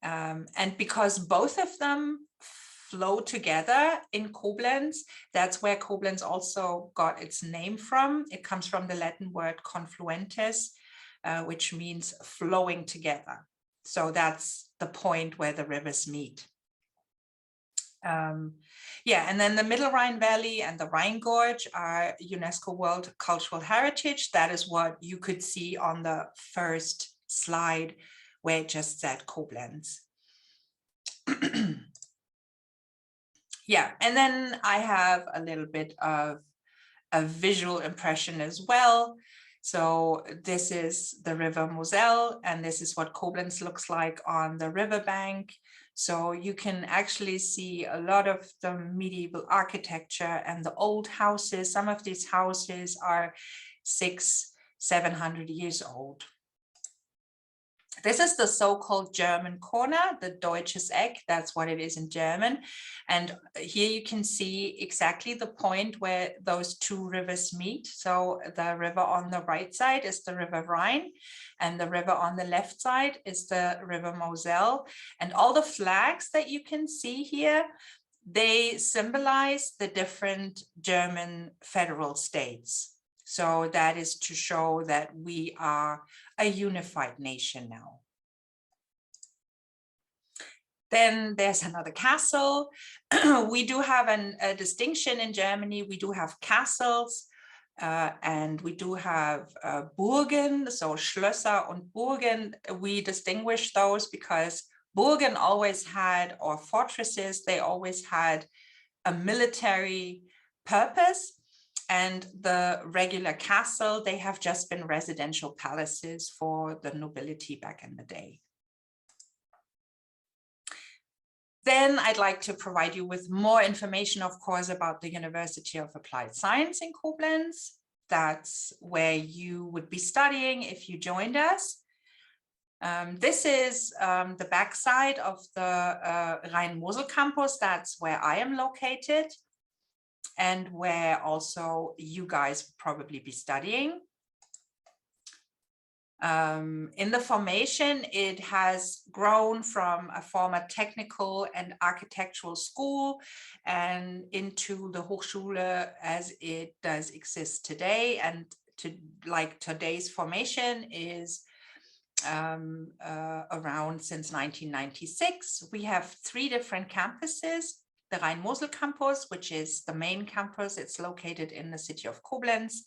And because both of them flow together in Koblenz, that's where Koblenz also got its name from. It comes from the Latin word confluentes, which means flowing together. So that's the point where the rivers meet. And then the Middle Rhine Valley and the Rhine Gorge are UNESCO World Cultural Heritage. That is what you could see on the first slide where it just said Koblenz. And then I have a little bit of a visual impression as well. So this is the River Moselle, and this is what Koblenz looks like on the riverbank. So you can actually see a lot of the medieval architecture and the old houses. Some of these houses are 600-700 years old. This is the so-called German corner, the Deutsches Eck, that's what it is in German. And here you can see exactly the point where those 2 rivers meet. So the river on the right side is the River Rhine, and the river on the left side is the River Moselle. And all the flags that you can see here, they symbolize the different German federal states. So that is to show that we are a unified nation now. Then there's another castle. We do have a distinction in Germany. We do have castles and we do have Burgen, so Schlösser und Burgen. We distinguish those because Burgen always had, or fortresses, they always had a military purpose. And the regular castle, they have just been residential palaces for the nobility back in the day. Then I'd like to provide you with more information, of course, about the University of Applied Science in Koblenz. That's where you would be studying if you joined us. This is the backside of the Rhein-Mosel campus. That's where I am located and where also you guys would probably be studying. In the formation, it has grown from a former technical and architectural school and into the Hochschule as it does exist today. And like today's formation is around since 1996. We have 3 different campuses. The Rhein-Mosel campus, which is the main campus. It's located in the city of Koblenz.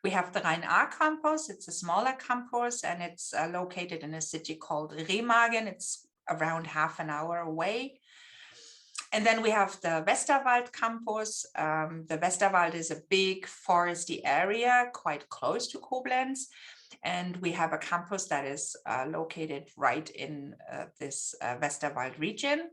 We have the Rhein-A campus. It's a smaller campus and it's located in a city called Remagen. It's around half an hour away. And then we have the Westerwald campus. The Westerwald is a big foresty area quite close to Koblenz. And we have a campus that is located right in this Westerwald region.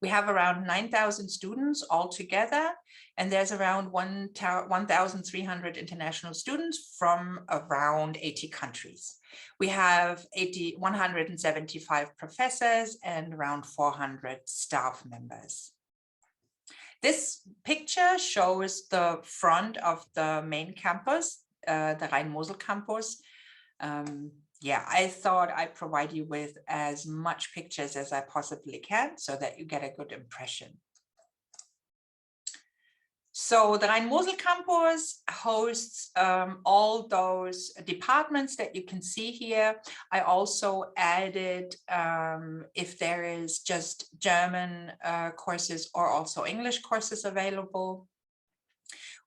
We have around 9,000 students altogether, and there's around 1,300 international students from around 80 countries. We have 175 professors and around 400 staff members. This picture shows the front of the main campus, the Rhein-Mosel campus. Yeah, I thought I'd provide you with as much pictures as I possibly can so that you get a good impression. So the Rhein-Mosel campus hosts all those departments that you can see here. I also added if there is just German courses or also English courses available.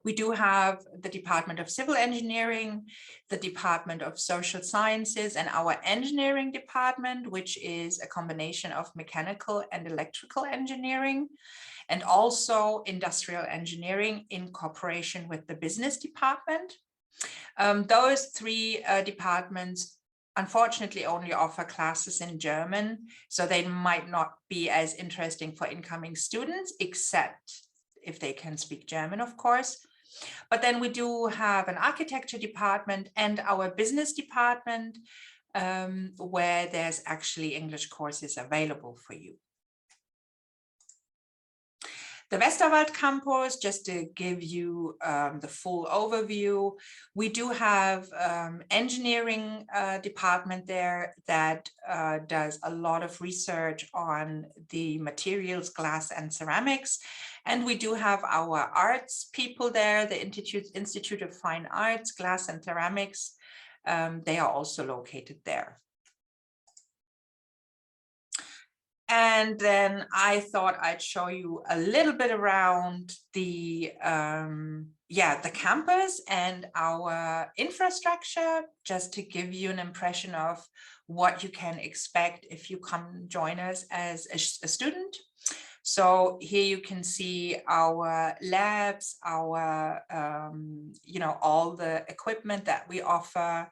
We do have the Department of Civil Engineering, the Department of Social Sciences, and our engineering department, which is a combination of mechanical and electrical engineering, and also industrial engineering in cooperation with the business department. Those 3 departments unfortunately only offer classes in German, so they might not be as interesting for incoming students, except if they can speak German, of course. But then we do have an architecture department and our business department where there's actually English courses available for you. The Westerwald campus, just to give you the full overview, we do have engineering department there that does a lot of research on the materials, glass and ceramics. And we do have our arts people there, the Institute of Fine Arts, Glass and Ceramics. They are also located there. And then I thought I'd show you a little bit around the campus and our infrastructure, just to give you an impression of what you can expect if you come join us as a student. So here you can see our labs, our, all the equipment that we offer.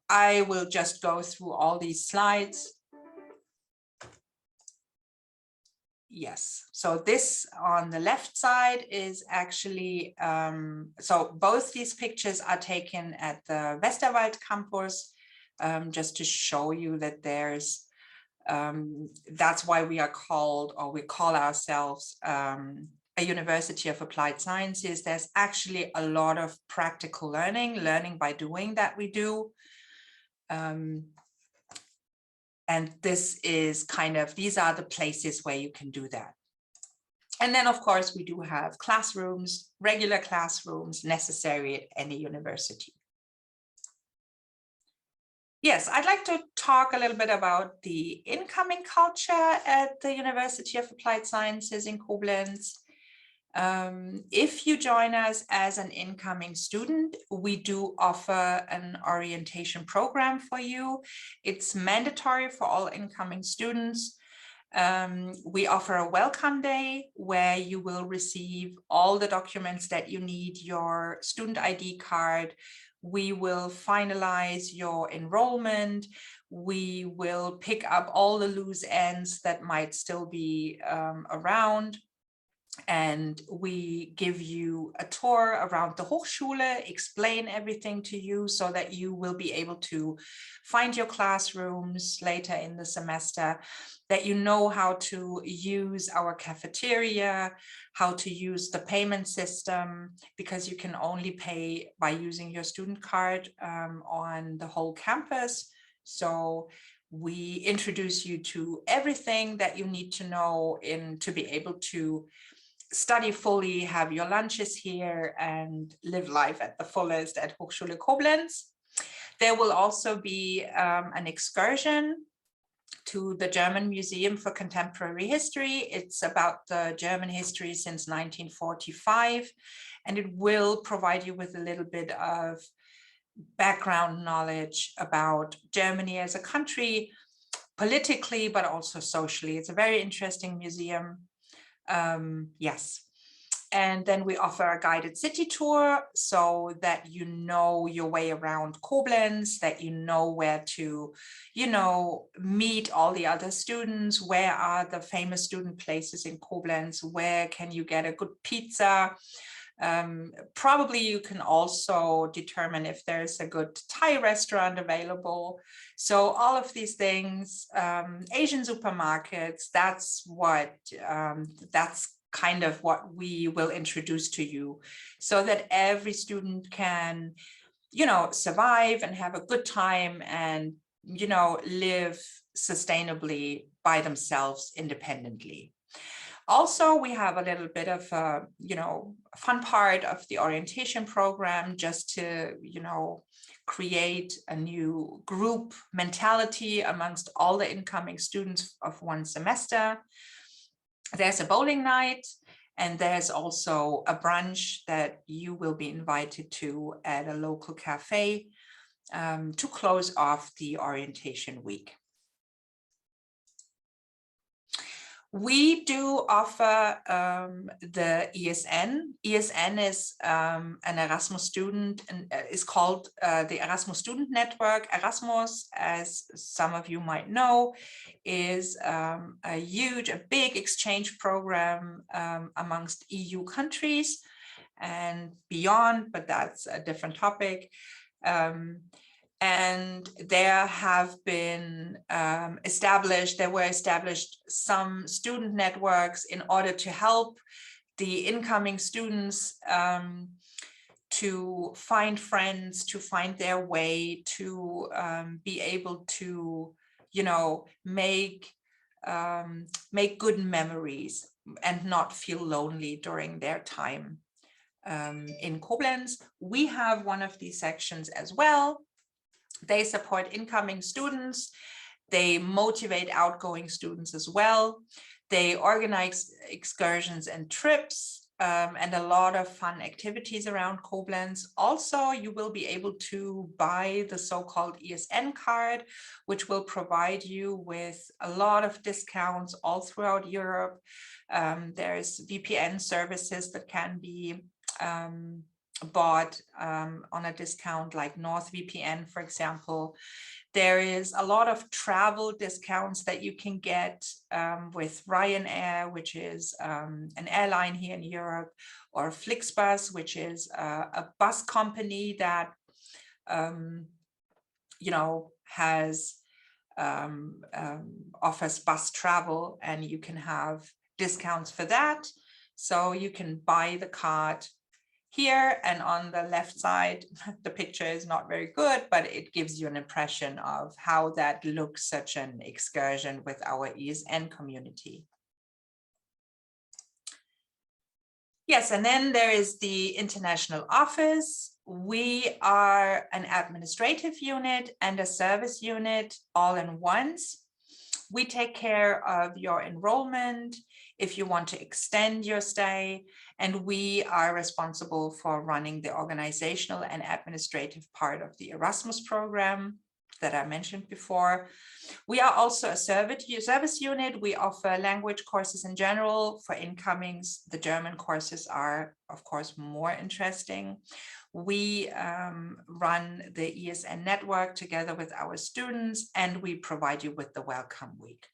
I will just go through all these slides. Yes, so this on the left side is actually, so both these pictures are taken at the Westerwald campus, just to show you that there's, that's why we are called, or we call ourselves a University of Applied Sciences. There's actually a lot of practical learning by doing that we do. And this is kind of, these are the places where you can do that. And then, of course, we do have classrooms, regular classrooms necessary at any university. Yes, I'd like to talk a little bit about the incoming culture at the University of Applied Sciences in Koblenz. If you join us as an incoming student, we do offer an orientation program for you. It's mandatory for all incoming students. We offer a welcome day where you will receive all the documents that you need, your student ID card. We will finalize your enrollment. We will pick up all the loose ends that might still be around. And we give you a tour around the Hochschule, explain everything to you so that you will be able to find your classrooms later in the semester, that you know how to use our cafeteria, how to use the payment system, because you can only pay by using your student card on the whole campus. So we introduce you to everything that you need to know to be able to study fully, have your lunches here, and live life at the fullest at Hochschule Koblenz. There will also be an excursion to the German Museum for Contemporary History. It's about the German history since 1945, and it will provide you with a little bit of background knowledge about Germany as a country, politically, but also socially. It's a very interesting museum. Yes. And then we offer a guided city tour so that you know your way around Koblenz, that you know where to, meet all the other students, where are the famous student places in Koblenz, where can you get a good pizza. Probably you can also determine if there's a good Thai restaurant available. So all of these things, Asian supermarkets, that's kind of what we will introduce to you, so that every student can, survive and have a good time and, live sustainably by themselves independently. Also, we have a little bit of a, fun part of the orientation program just to, create a new group mentality amongst all the incoming students of one semester. There's a bowling night, and there's also a brunch that you will be invited to at a local cafe to close off the orientation week. We do offer the ESN. ESN is an Erasmus student and is called the Erasmus Student Network. Erasmus, as some of you might know, is a big exchange program amongst EU countries and beyond, but that's a different topic. And there were established some student networks in order to help the incoming students to find friends, to find their way, to be able to, make good memories and not feel lonely during their time in Koblenz. We have one of these sections as well. They support incoming students. They motivate outgoing students as well. They organize excursions and trips and a lot of fun activities around Koblenz. Also, you will be able to buy the so-called ESN card, which will provide you with a lot of discounts all throughout Europe. There's VPN services that can be bought on a discount, like NordVPN, for example. There is a lot of travel discounts that you can get with Ryanair, which is an airline here in Europe, or Flixbus, which is a bus company that has offers bus travel, and you can have discounts for that. So you can buy the card here, and on the left side, the picture is not very good, but it gives you an impression of how that looks, such an excursion with our ESN community. Yes, and then there is the international office. we are an administrative unit and a service unit all in once. We take care of your enrollment, if you want to extend your stay, and we are responsible for running the organizational and administrative part of the Erasmus program that I mentioned before. We are also a service unit. We offer language courses in general. For incomings, the German courses are, of course, more interesting. We run the ESN network together with our students, and we provide you with the welcome week.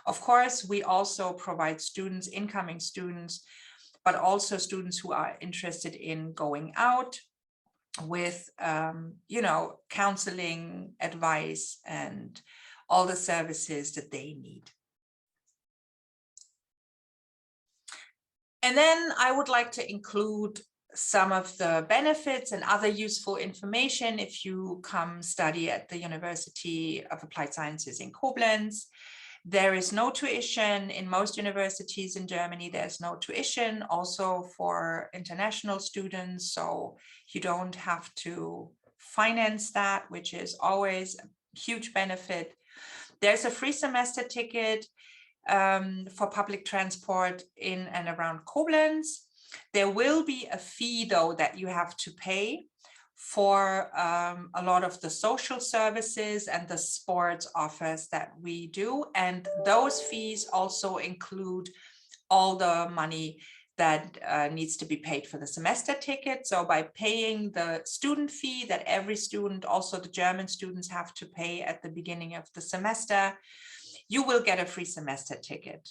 Of course, we also provide students, incoming students, but also students who are interested in going out with, you know, counseling, advice, and all the services that they need. And then I would like to include some of the benefits and other useful information if you come study at the University of Applied Sciences in Koblenz. There is no tuition in most universities in Germany. There's no tuition also for international students, so you don't have to finance that, which is always a huge benefit. There's a free semester ticket for public transport in and around Koblenz. There will be a fee, though, that you have to pay for a lot of the social services and the sports offers that we do. And those fees also include all the money that needs to be paid for the semester ticket. So by paying the student fee that every student, also the German students, have to pay at the beginning of the semester, you will get a free semester ticket.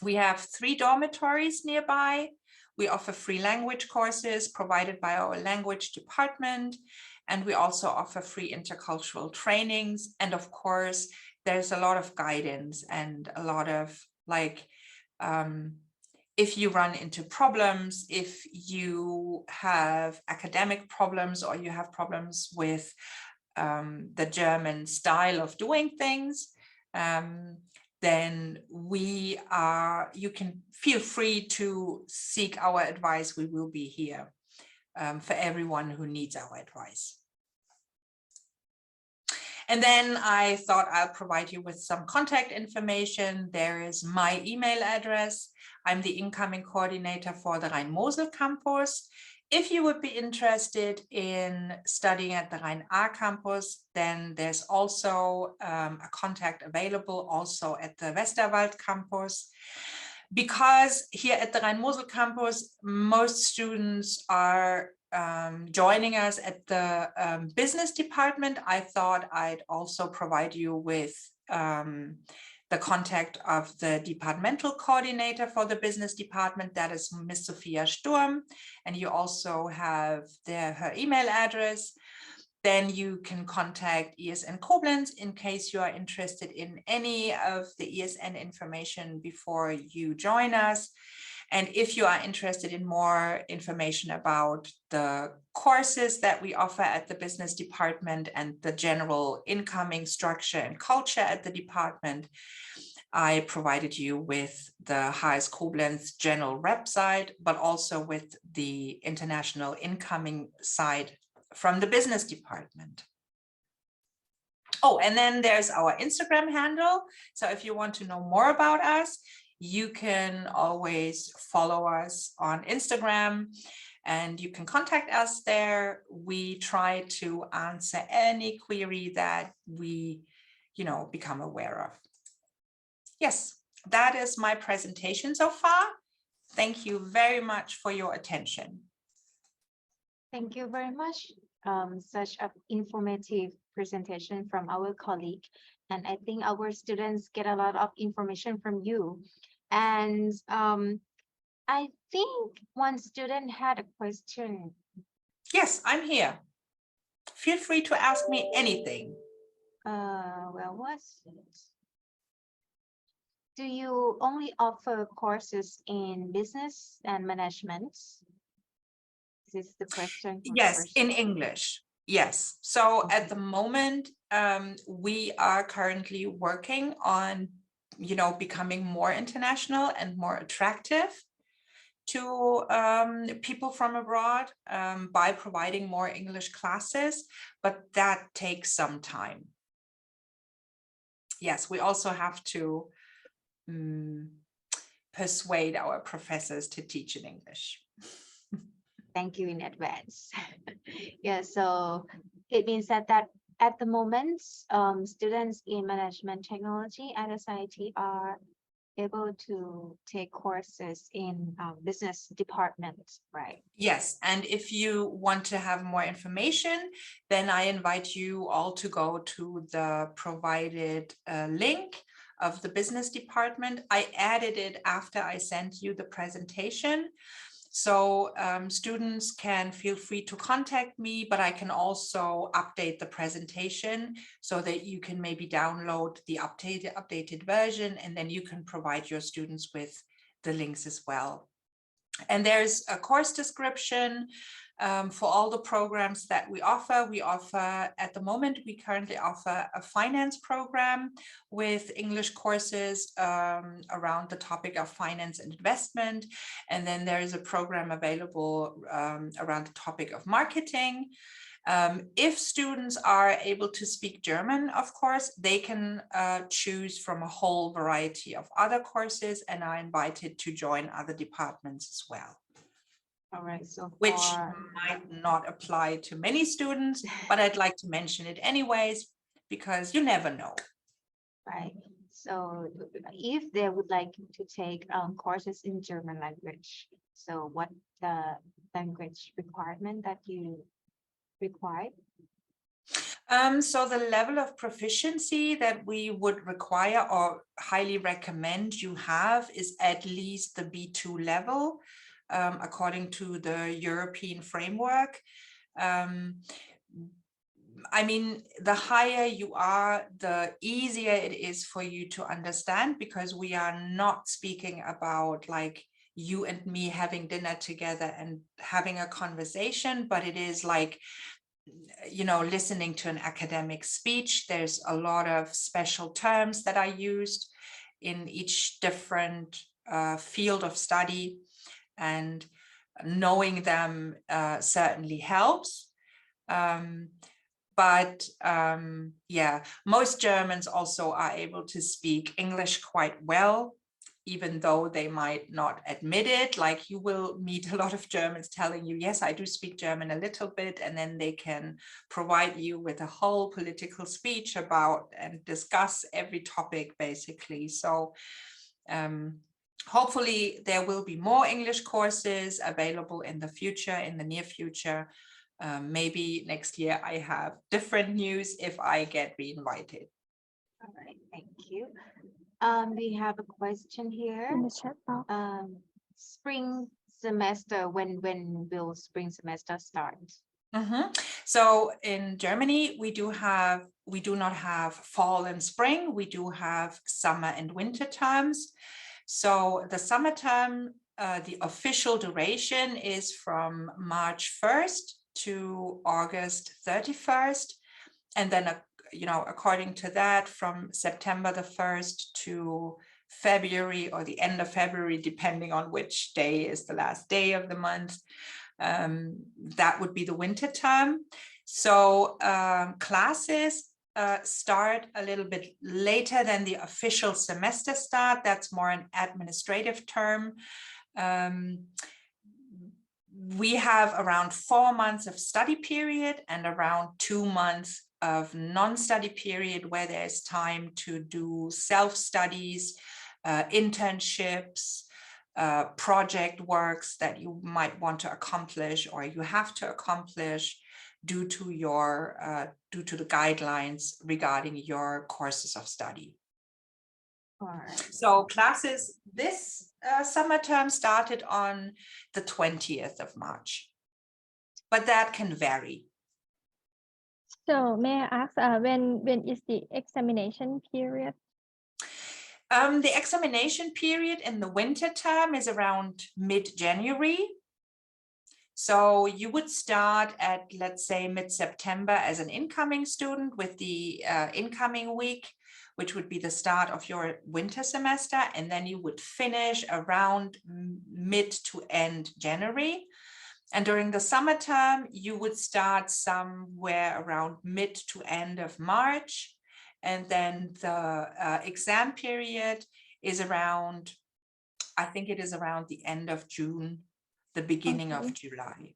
We have 3 dormitories nearby. We offer free language courses provided by our language department, and we also offer free intercultural trainings. And of course, there's a lot of guidance and a lot of, like, if you run into problems, if you have academic problems or you have problems with the German style of doing things, then you can feel free to seek our advice. We will be here for everyone who needs our advice. And then I thought I'll provide you with some contact information. There is my email address. I'm the incoming coordinator for the Rhein-Mosel campus. If you would be interested in studying at the Rhein-A campus, then there's also a contact available also at the Westerwald campus. Because here at the Rhein-Mosel campus, most students are joining us at the business department, I thought I'd also provide you with the contact of the departmental coordinator for the business department, that is Miss Sophia Sturm, and you also have her email address. Then you can contact ESN Koblenz in case you are interested in any of the ESN information before you join us. And if you are interested in more information about the courses that we offer at the business department and the general incoming structure and culture at the department, I provided you with the HS Koblenz general website, but also with the international incoming site from the business department. Oh, and then there's our Instagram handle. So if you want to know more about us, you can always follow us on Instagram and you can contact us there. We try to answer any query that we, become aware of. Yes, that is my presentation so far. Thank you very much for your attention. Thank you very much. Such an informative presentation from our colleague. And I think our students get a lot of information from you. And I think one student had a question. Yes, I'm here. Feel free to ask me anything. Well, what's it? Do you only offer courses in business and management? This is the question. Yes, in English. Yes. So at the moment, we are currently working on, becoming more international and more attractive. to people from abroad by providing more English classes, but that takes some time. Yes, we also have to persuade our professors to teach in English. Thank you in advance. Yeah, so it means that at the moment, students in management technology at SIIT are able to take courses in business department, right? Yes, and if you want to have more information, then I invite you all to go to the provided link of the business department. I added it after I sent you the presentation. So students can feel free to contact me, but I can also update the presentation so that you can maybe download the updated version, and then you can provide your students with the links as well. And there's a course description for all the programs that we offer. We offer, at the moment, we currently offer a finance program with English courses around the topic of finance and investment. And then there is a program available around the topic of marketing. If students are able to speak German, of course, they can choose from a whole variety of other courses and are invited to join other departments as well. All right, so which might not apply to many students, but I'd like to mention it anyways, because you never know. Right. So if they would like to take courses in German language, so what the language requirement that you require? So the level of proficiency that we would require or highly recommend you have is at least the B2 level, according to the European framework. I mean, the higher you are, the easier it is for you to understand, because we are not speaking about like you and me having dinner together and having a conversation, but it is like, you know, listening to an academic speech. There's a lot of special terms that are used in each different field of study, and knowing them certainly helps. But yeah, most Germans also are able to speak English quite well, even though they might not admit it. Like, you will meet a lot of Germans telling you, yes, I do speak German a little bit, and then they can provide you with a whole political speech about and discuss every topic basically. So hopefully there will be more English courses available in the future, in the near future. Maybe next year I have different news if I get re-invited. All right, thank you. We have a question here. In the chat box. Spring semester, when will spring semester start? So in Germany, we do not have fall and spring. We do have summer and winter terms. So the summer term, the official duration is from March 1st to August 31st. And then, you know, according to that, from September the 1st to February, or the end of February, depending on which day is the last day of the month, that would be the winter term. So classes start a little bit later than the official semester start. That's more an administrative term. We have around 4 months of study period and around 2 months of non-study period, where there's time to do self-studies, internships, project works that you might want to accomplish or you have to accomplish due to the guidelines regarding your courses of study. All right. So classes this summer term started on the 20th of March, but that can vary. So may I ask, when is the examination period? The examination period in the winter term is around mid-January. So you would start at, let's say, mid-September as an incoming student with the incoming week, which would be the start of your winter semester, and then you would finish around mid to end January. And during the summer term, you would start somewhere around mid to end of March. And then the exam period is around, I think it is around the end of June, the beginning of July.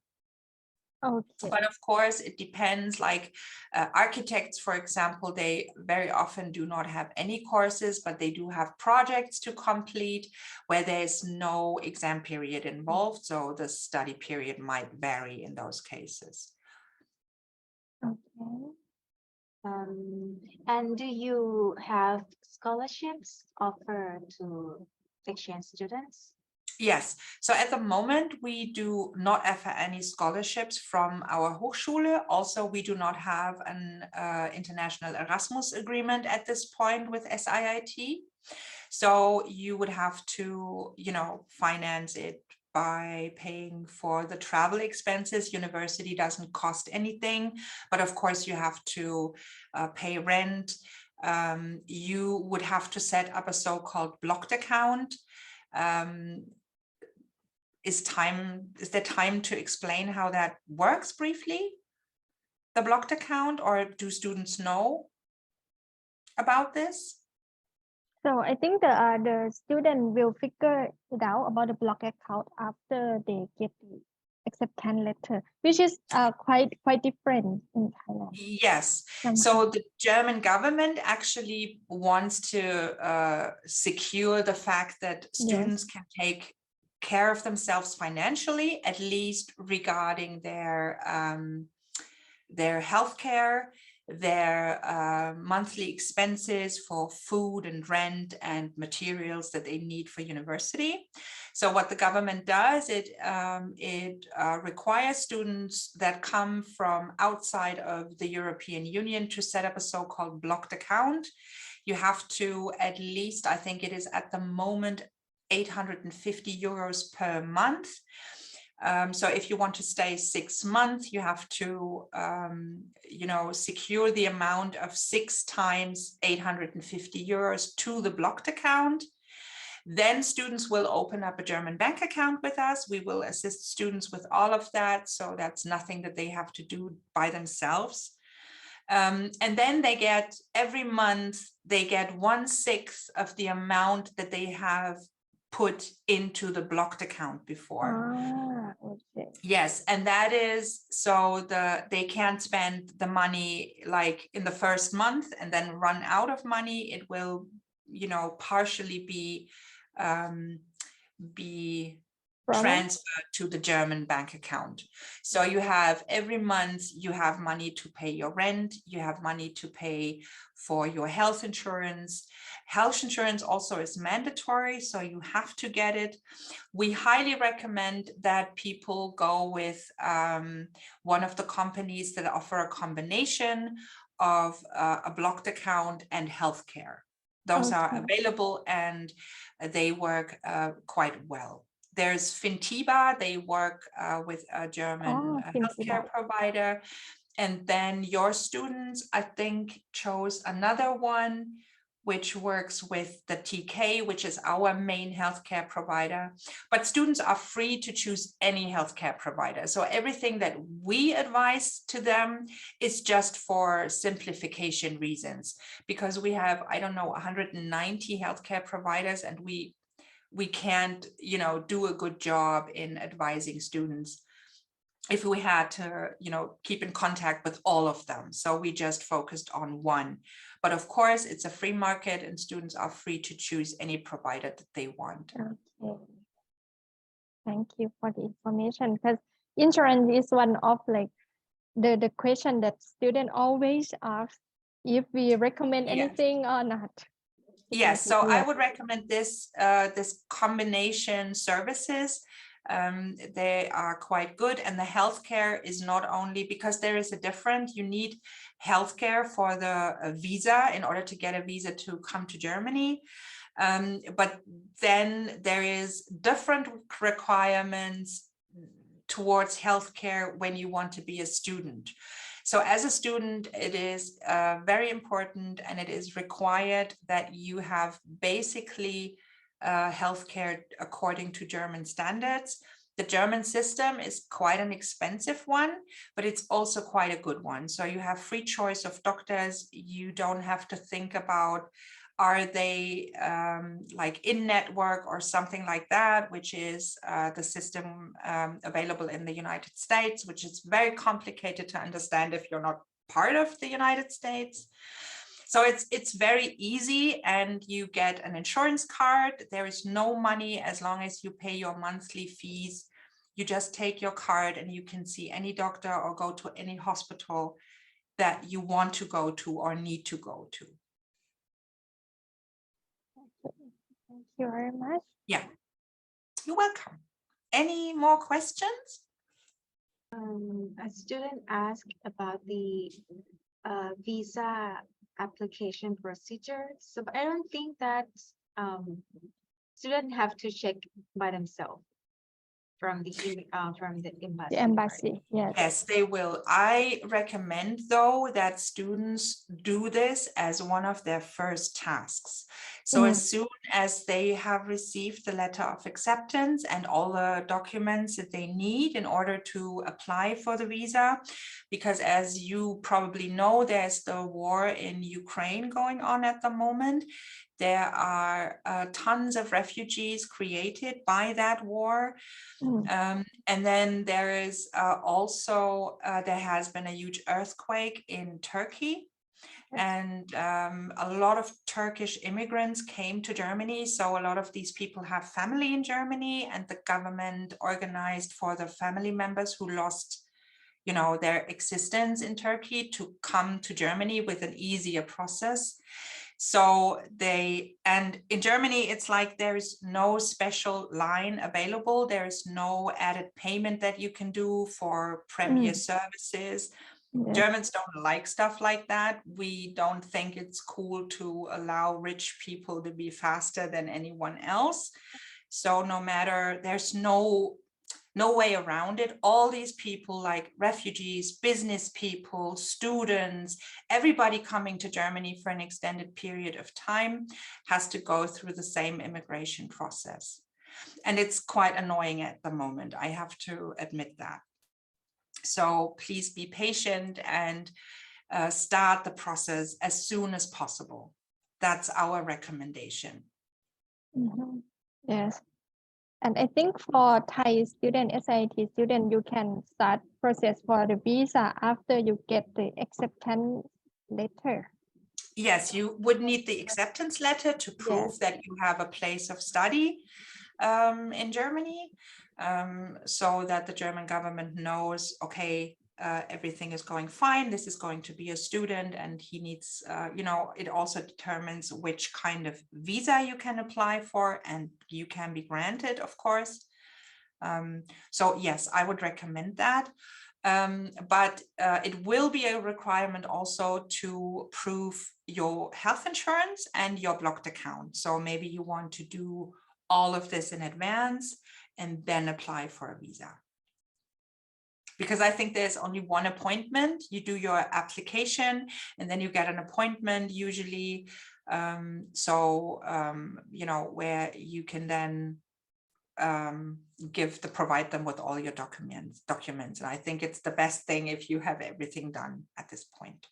Okay. But of course, it depends, like architects, for example, they very often do not have any courses, but they do have projects to complete where there's no exam period involved. So the study period might vary in those cases. Okay. And do you have scholarships offered to exchange students? Yes, so at the moment we do not offer any scholarships from our Hochschule. Also, we do not have an international Erasmus agreement at this point with SIIT. So you would have to, you know, finance it by paying for the travel expenses. University doesn't cost anything, but of course you have to pay rent. You would have to set up a so-called blocked account. Is there time to explain how that works briefly? The blocked account, or do students know about this? So I think the student will figure it out about the block account after they get the acceptance letter, which is quite different in Thailand. Yes. Somehow. So the German government actually wants to secure the fact that students can take care of themselves financially, at least regarding their healthcare, their monthly expenses for food and rent and materials that they need for university. So what the government does, it requires students that come from outside of the European Union to set up a so-called blocked account. You have to at least, I think it is at the moment, 850 euros per month. So if you want to stay 6 months, you have to, you know, secure the amount of 6 times 850 euros to the blocked account. Then students will open up a German bank account with us. We will assist students with all of that. So that's nothing that they have to do by themselves. And then they get, every month, they get 1/6 of the amount that they have put into the blocked account before. Okay. Yes, and that is so they can't spend the money like in the first month and then run out of money. It will, you know, partially be transferred to the German bank account. So you have every month you have money to pay your rent, you have money to pay for your health insurance. Health insurance also is mandatory, so you have to get it. We highly recommend that people go with one of the companies that offer a combination of a blocked account and healthcare. Those are available and they work quite well. There's Fintiba, they work with a German healthcare provider. And then your students, I think, chose another one, which works with the TK, which is our main healthcare provider. But students are free to choose any healthcare provider. So everything that we advise to them is just for simplification reasons, because we have, I don't know, 190 healthcare providers, and we can't, you know, do a good job in advising students if we had to, you know, keep in contact with all of them. So we just focused on one. But of course, it's a free market and students are free to choose any provider that they want. Okay. Thank you for the information, because insurance is one of like the question that students always ask if we recommend anything or not. Yes, so I would recommend this this combination services. They are quite good, and the healthcare is not only, because there is a difference, you need healthcare for the visa in order to get a visa to come to Germany. But then there is different requirements towards healthcare when you want to be a student. So as a student, it is very important, and it is required that you have basically healthcare according to German standards. The German system is quite an expensive one, but it's also quite a good one. So you have free choice of doctors. You don't have to think about, are they like in network or something like that, which is the system available in the United States, which is very complicated to understand if you're not part of the United States. So it's very easy, and you get an insurance card. There is no money as long as you pay your monthly fees. You just take your card and you can see any doctor or go to any hospital that you want to go to or need to go to. Thank you very much. Yeah, you're welcome. Any more questions? A student asked about the visa application procedure. So I don't think that students have to check by themselves from the embassy. The embassy, yes. Yes, they will. I recommend, though, that students do this as one of their first tasks. So as soon as they have received the letter of acceptance and all the documents that they need in order to apply for the visa, because as you probably know, there's the war in Ukraine going on at the moment. There are tons of refugees created by that war. And then there is also, there has been a huge earthquake in Turkey. And a lot of Turkish immigrants came to Germany. So a lot of these people have family in Germany, and the government organized for the family members who lost, you know, their existence in Turkey to come to Germany with an easier process. So and in Germany, it's like there is no special line available. There is no added payment that you can do for premier services. Yes. Germans don't like stuff like that. We don't think it's cool to allow rich people to be faster than anyone else. So no matter, there's no way around it. All these people, like refugees, business people, students, everybody coming to Germany for an extended period of time has to go through the same immigration process. And it's quite annoying at the moment, I have to admit that. So please be patient and start the process as soon as possible. That's our recommendation. Yes. And I think for Thai student, SIIT student, you can start process for the visa after you get the acceptance letter. Yes, you would need the acceptance letter to prove that you have a place of study in Germany, so that the German government knows, okay, everything is going fine. This is going to be a student, and he needs, you know, it also determines which kind of visa you can apply for, and you can be granted, of course. So yes, I would recommend that. But it will be a requirement also to prove your health insurance and your blocked account. So maybe you want to do all of this in advance and then apply for a visa. Because I think there's only one appointment. You do your application and then you get an appointment usually. You know, where you can then provide them with all your documents. And I think it's the best thing if you have everything done at this point.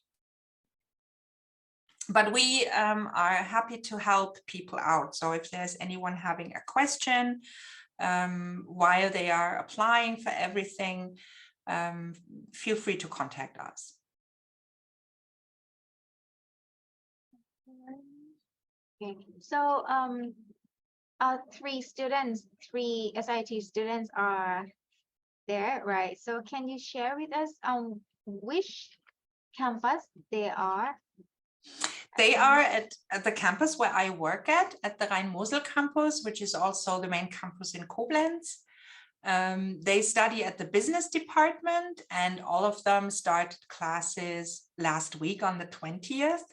But we are happy to help people out. So if there's anyone having a question while they are applying for everything, feel free to contact us. Okay. So three SIIT students are there, right? So can you share with us which campus they are? They are at the campus where I work at the Rhein-Mosel campus, which is also the main campus in Koblenz. They study at the business department, and all of them started classes last week on the 20th.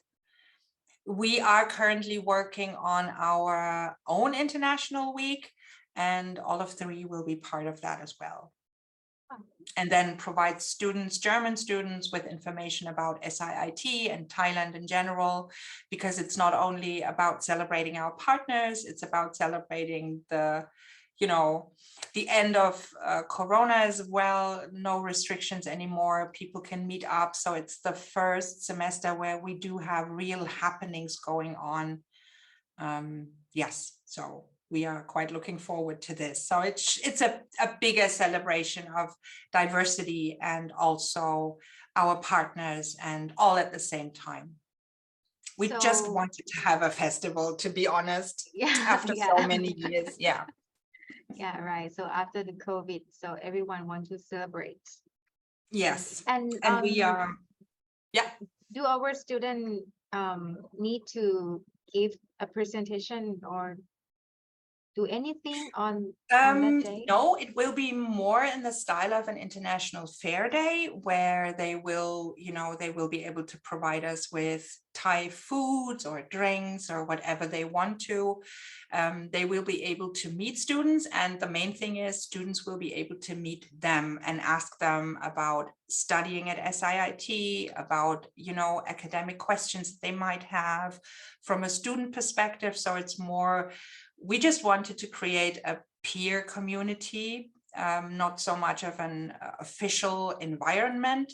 We are currently working on our own international week, and all of three will be part of that as well. and then provide students, German students, with information about SIIT and Thailand in general, because it's not only about celebrating our partners, it's about celebrating the, you know, the end of Corona as well, no restrictions anymore, people can meet up. So it's the first semester where we do have real happenings going on. Yes, so we are quite looking forward to this. So it's a bigger celebration of diversity and also our partners, and all at the same time. We just So- wanted to have a festival, to be honest, Yeah, after yeah. so many years. Yeah. Yeah, right. So after the COVID, so everyone wants to celebrate. Yes. And we are, yeah. do our students need to give a presentation or do anything on that day? No, it will be more in the style of an international fair day, where they will, you know, they will be able to provide us with Thai foods or drinks or whatever they want to. They will be able to meet students, and the main thing is students will be able to meet them and ask them about studying at SIIT, about, you know, academic questions they might have from a student perspective. So it's more, we just wanted to create a peer community, not so much of an official environment,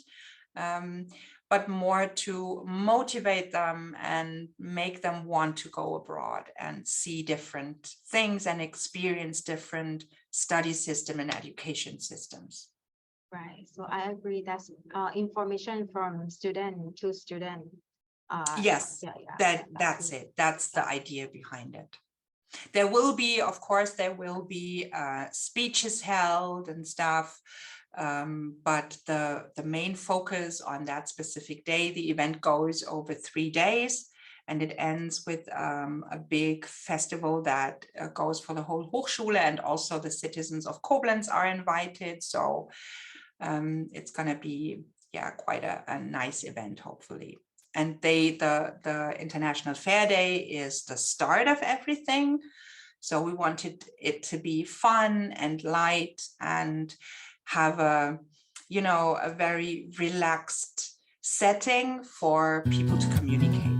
but more to motivate them and make them want to go abroad and see different things and experience different study system and education systems. Right. So I agree. That's information from student to student. Yes, yeah, that's it. That's the idea behind it. There will be, of course, there will be speeches held and stuff, but the main focus on that specific day, the event goes over 3 days, and it ends with a big festival that goes for the whole Hochschule, and also the citizens of Koblenz are invited. So it's going to be, yeah, quite a nice event, hopefully. And the International Fair Day is the start of everything. So we wanted it to be fun and light and have a, you know, a very relaxed setting for people to communicate.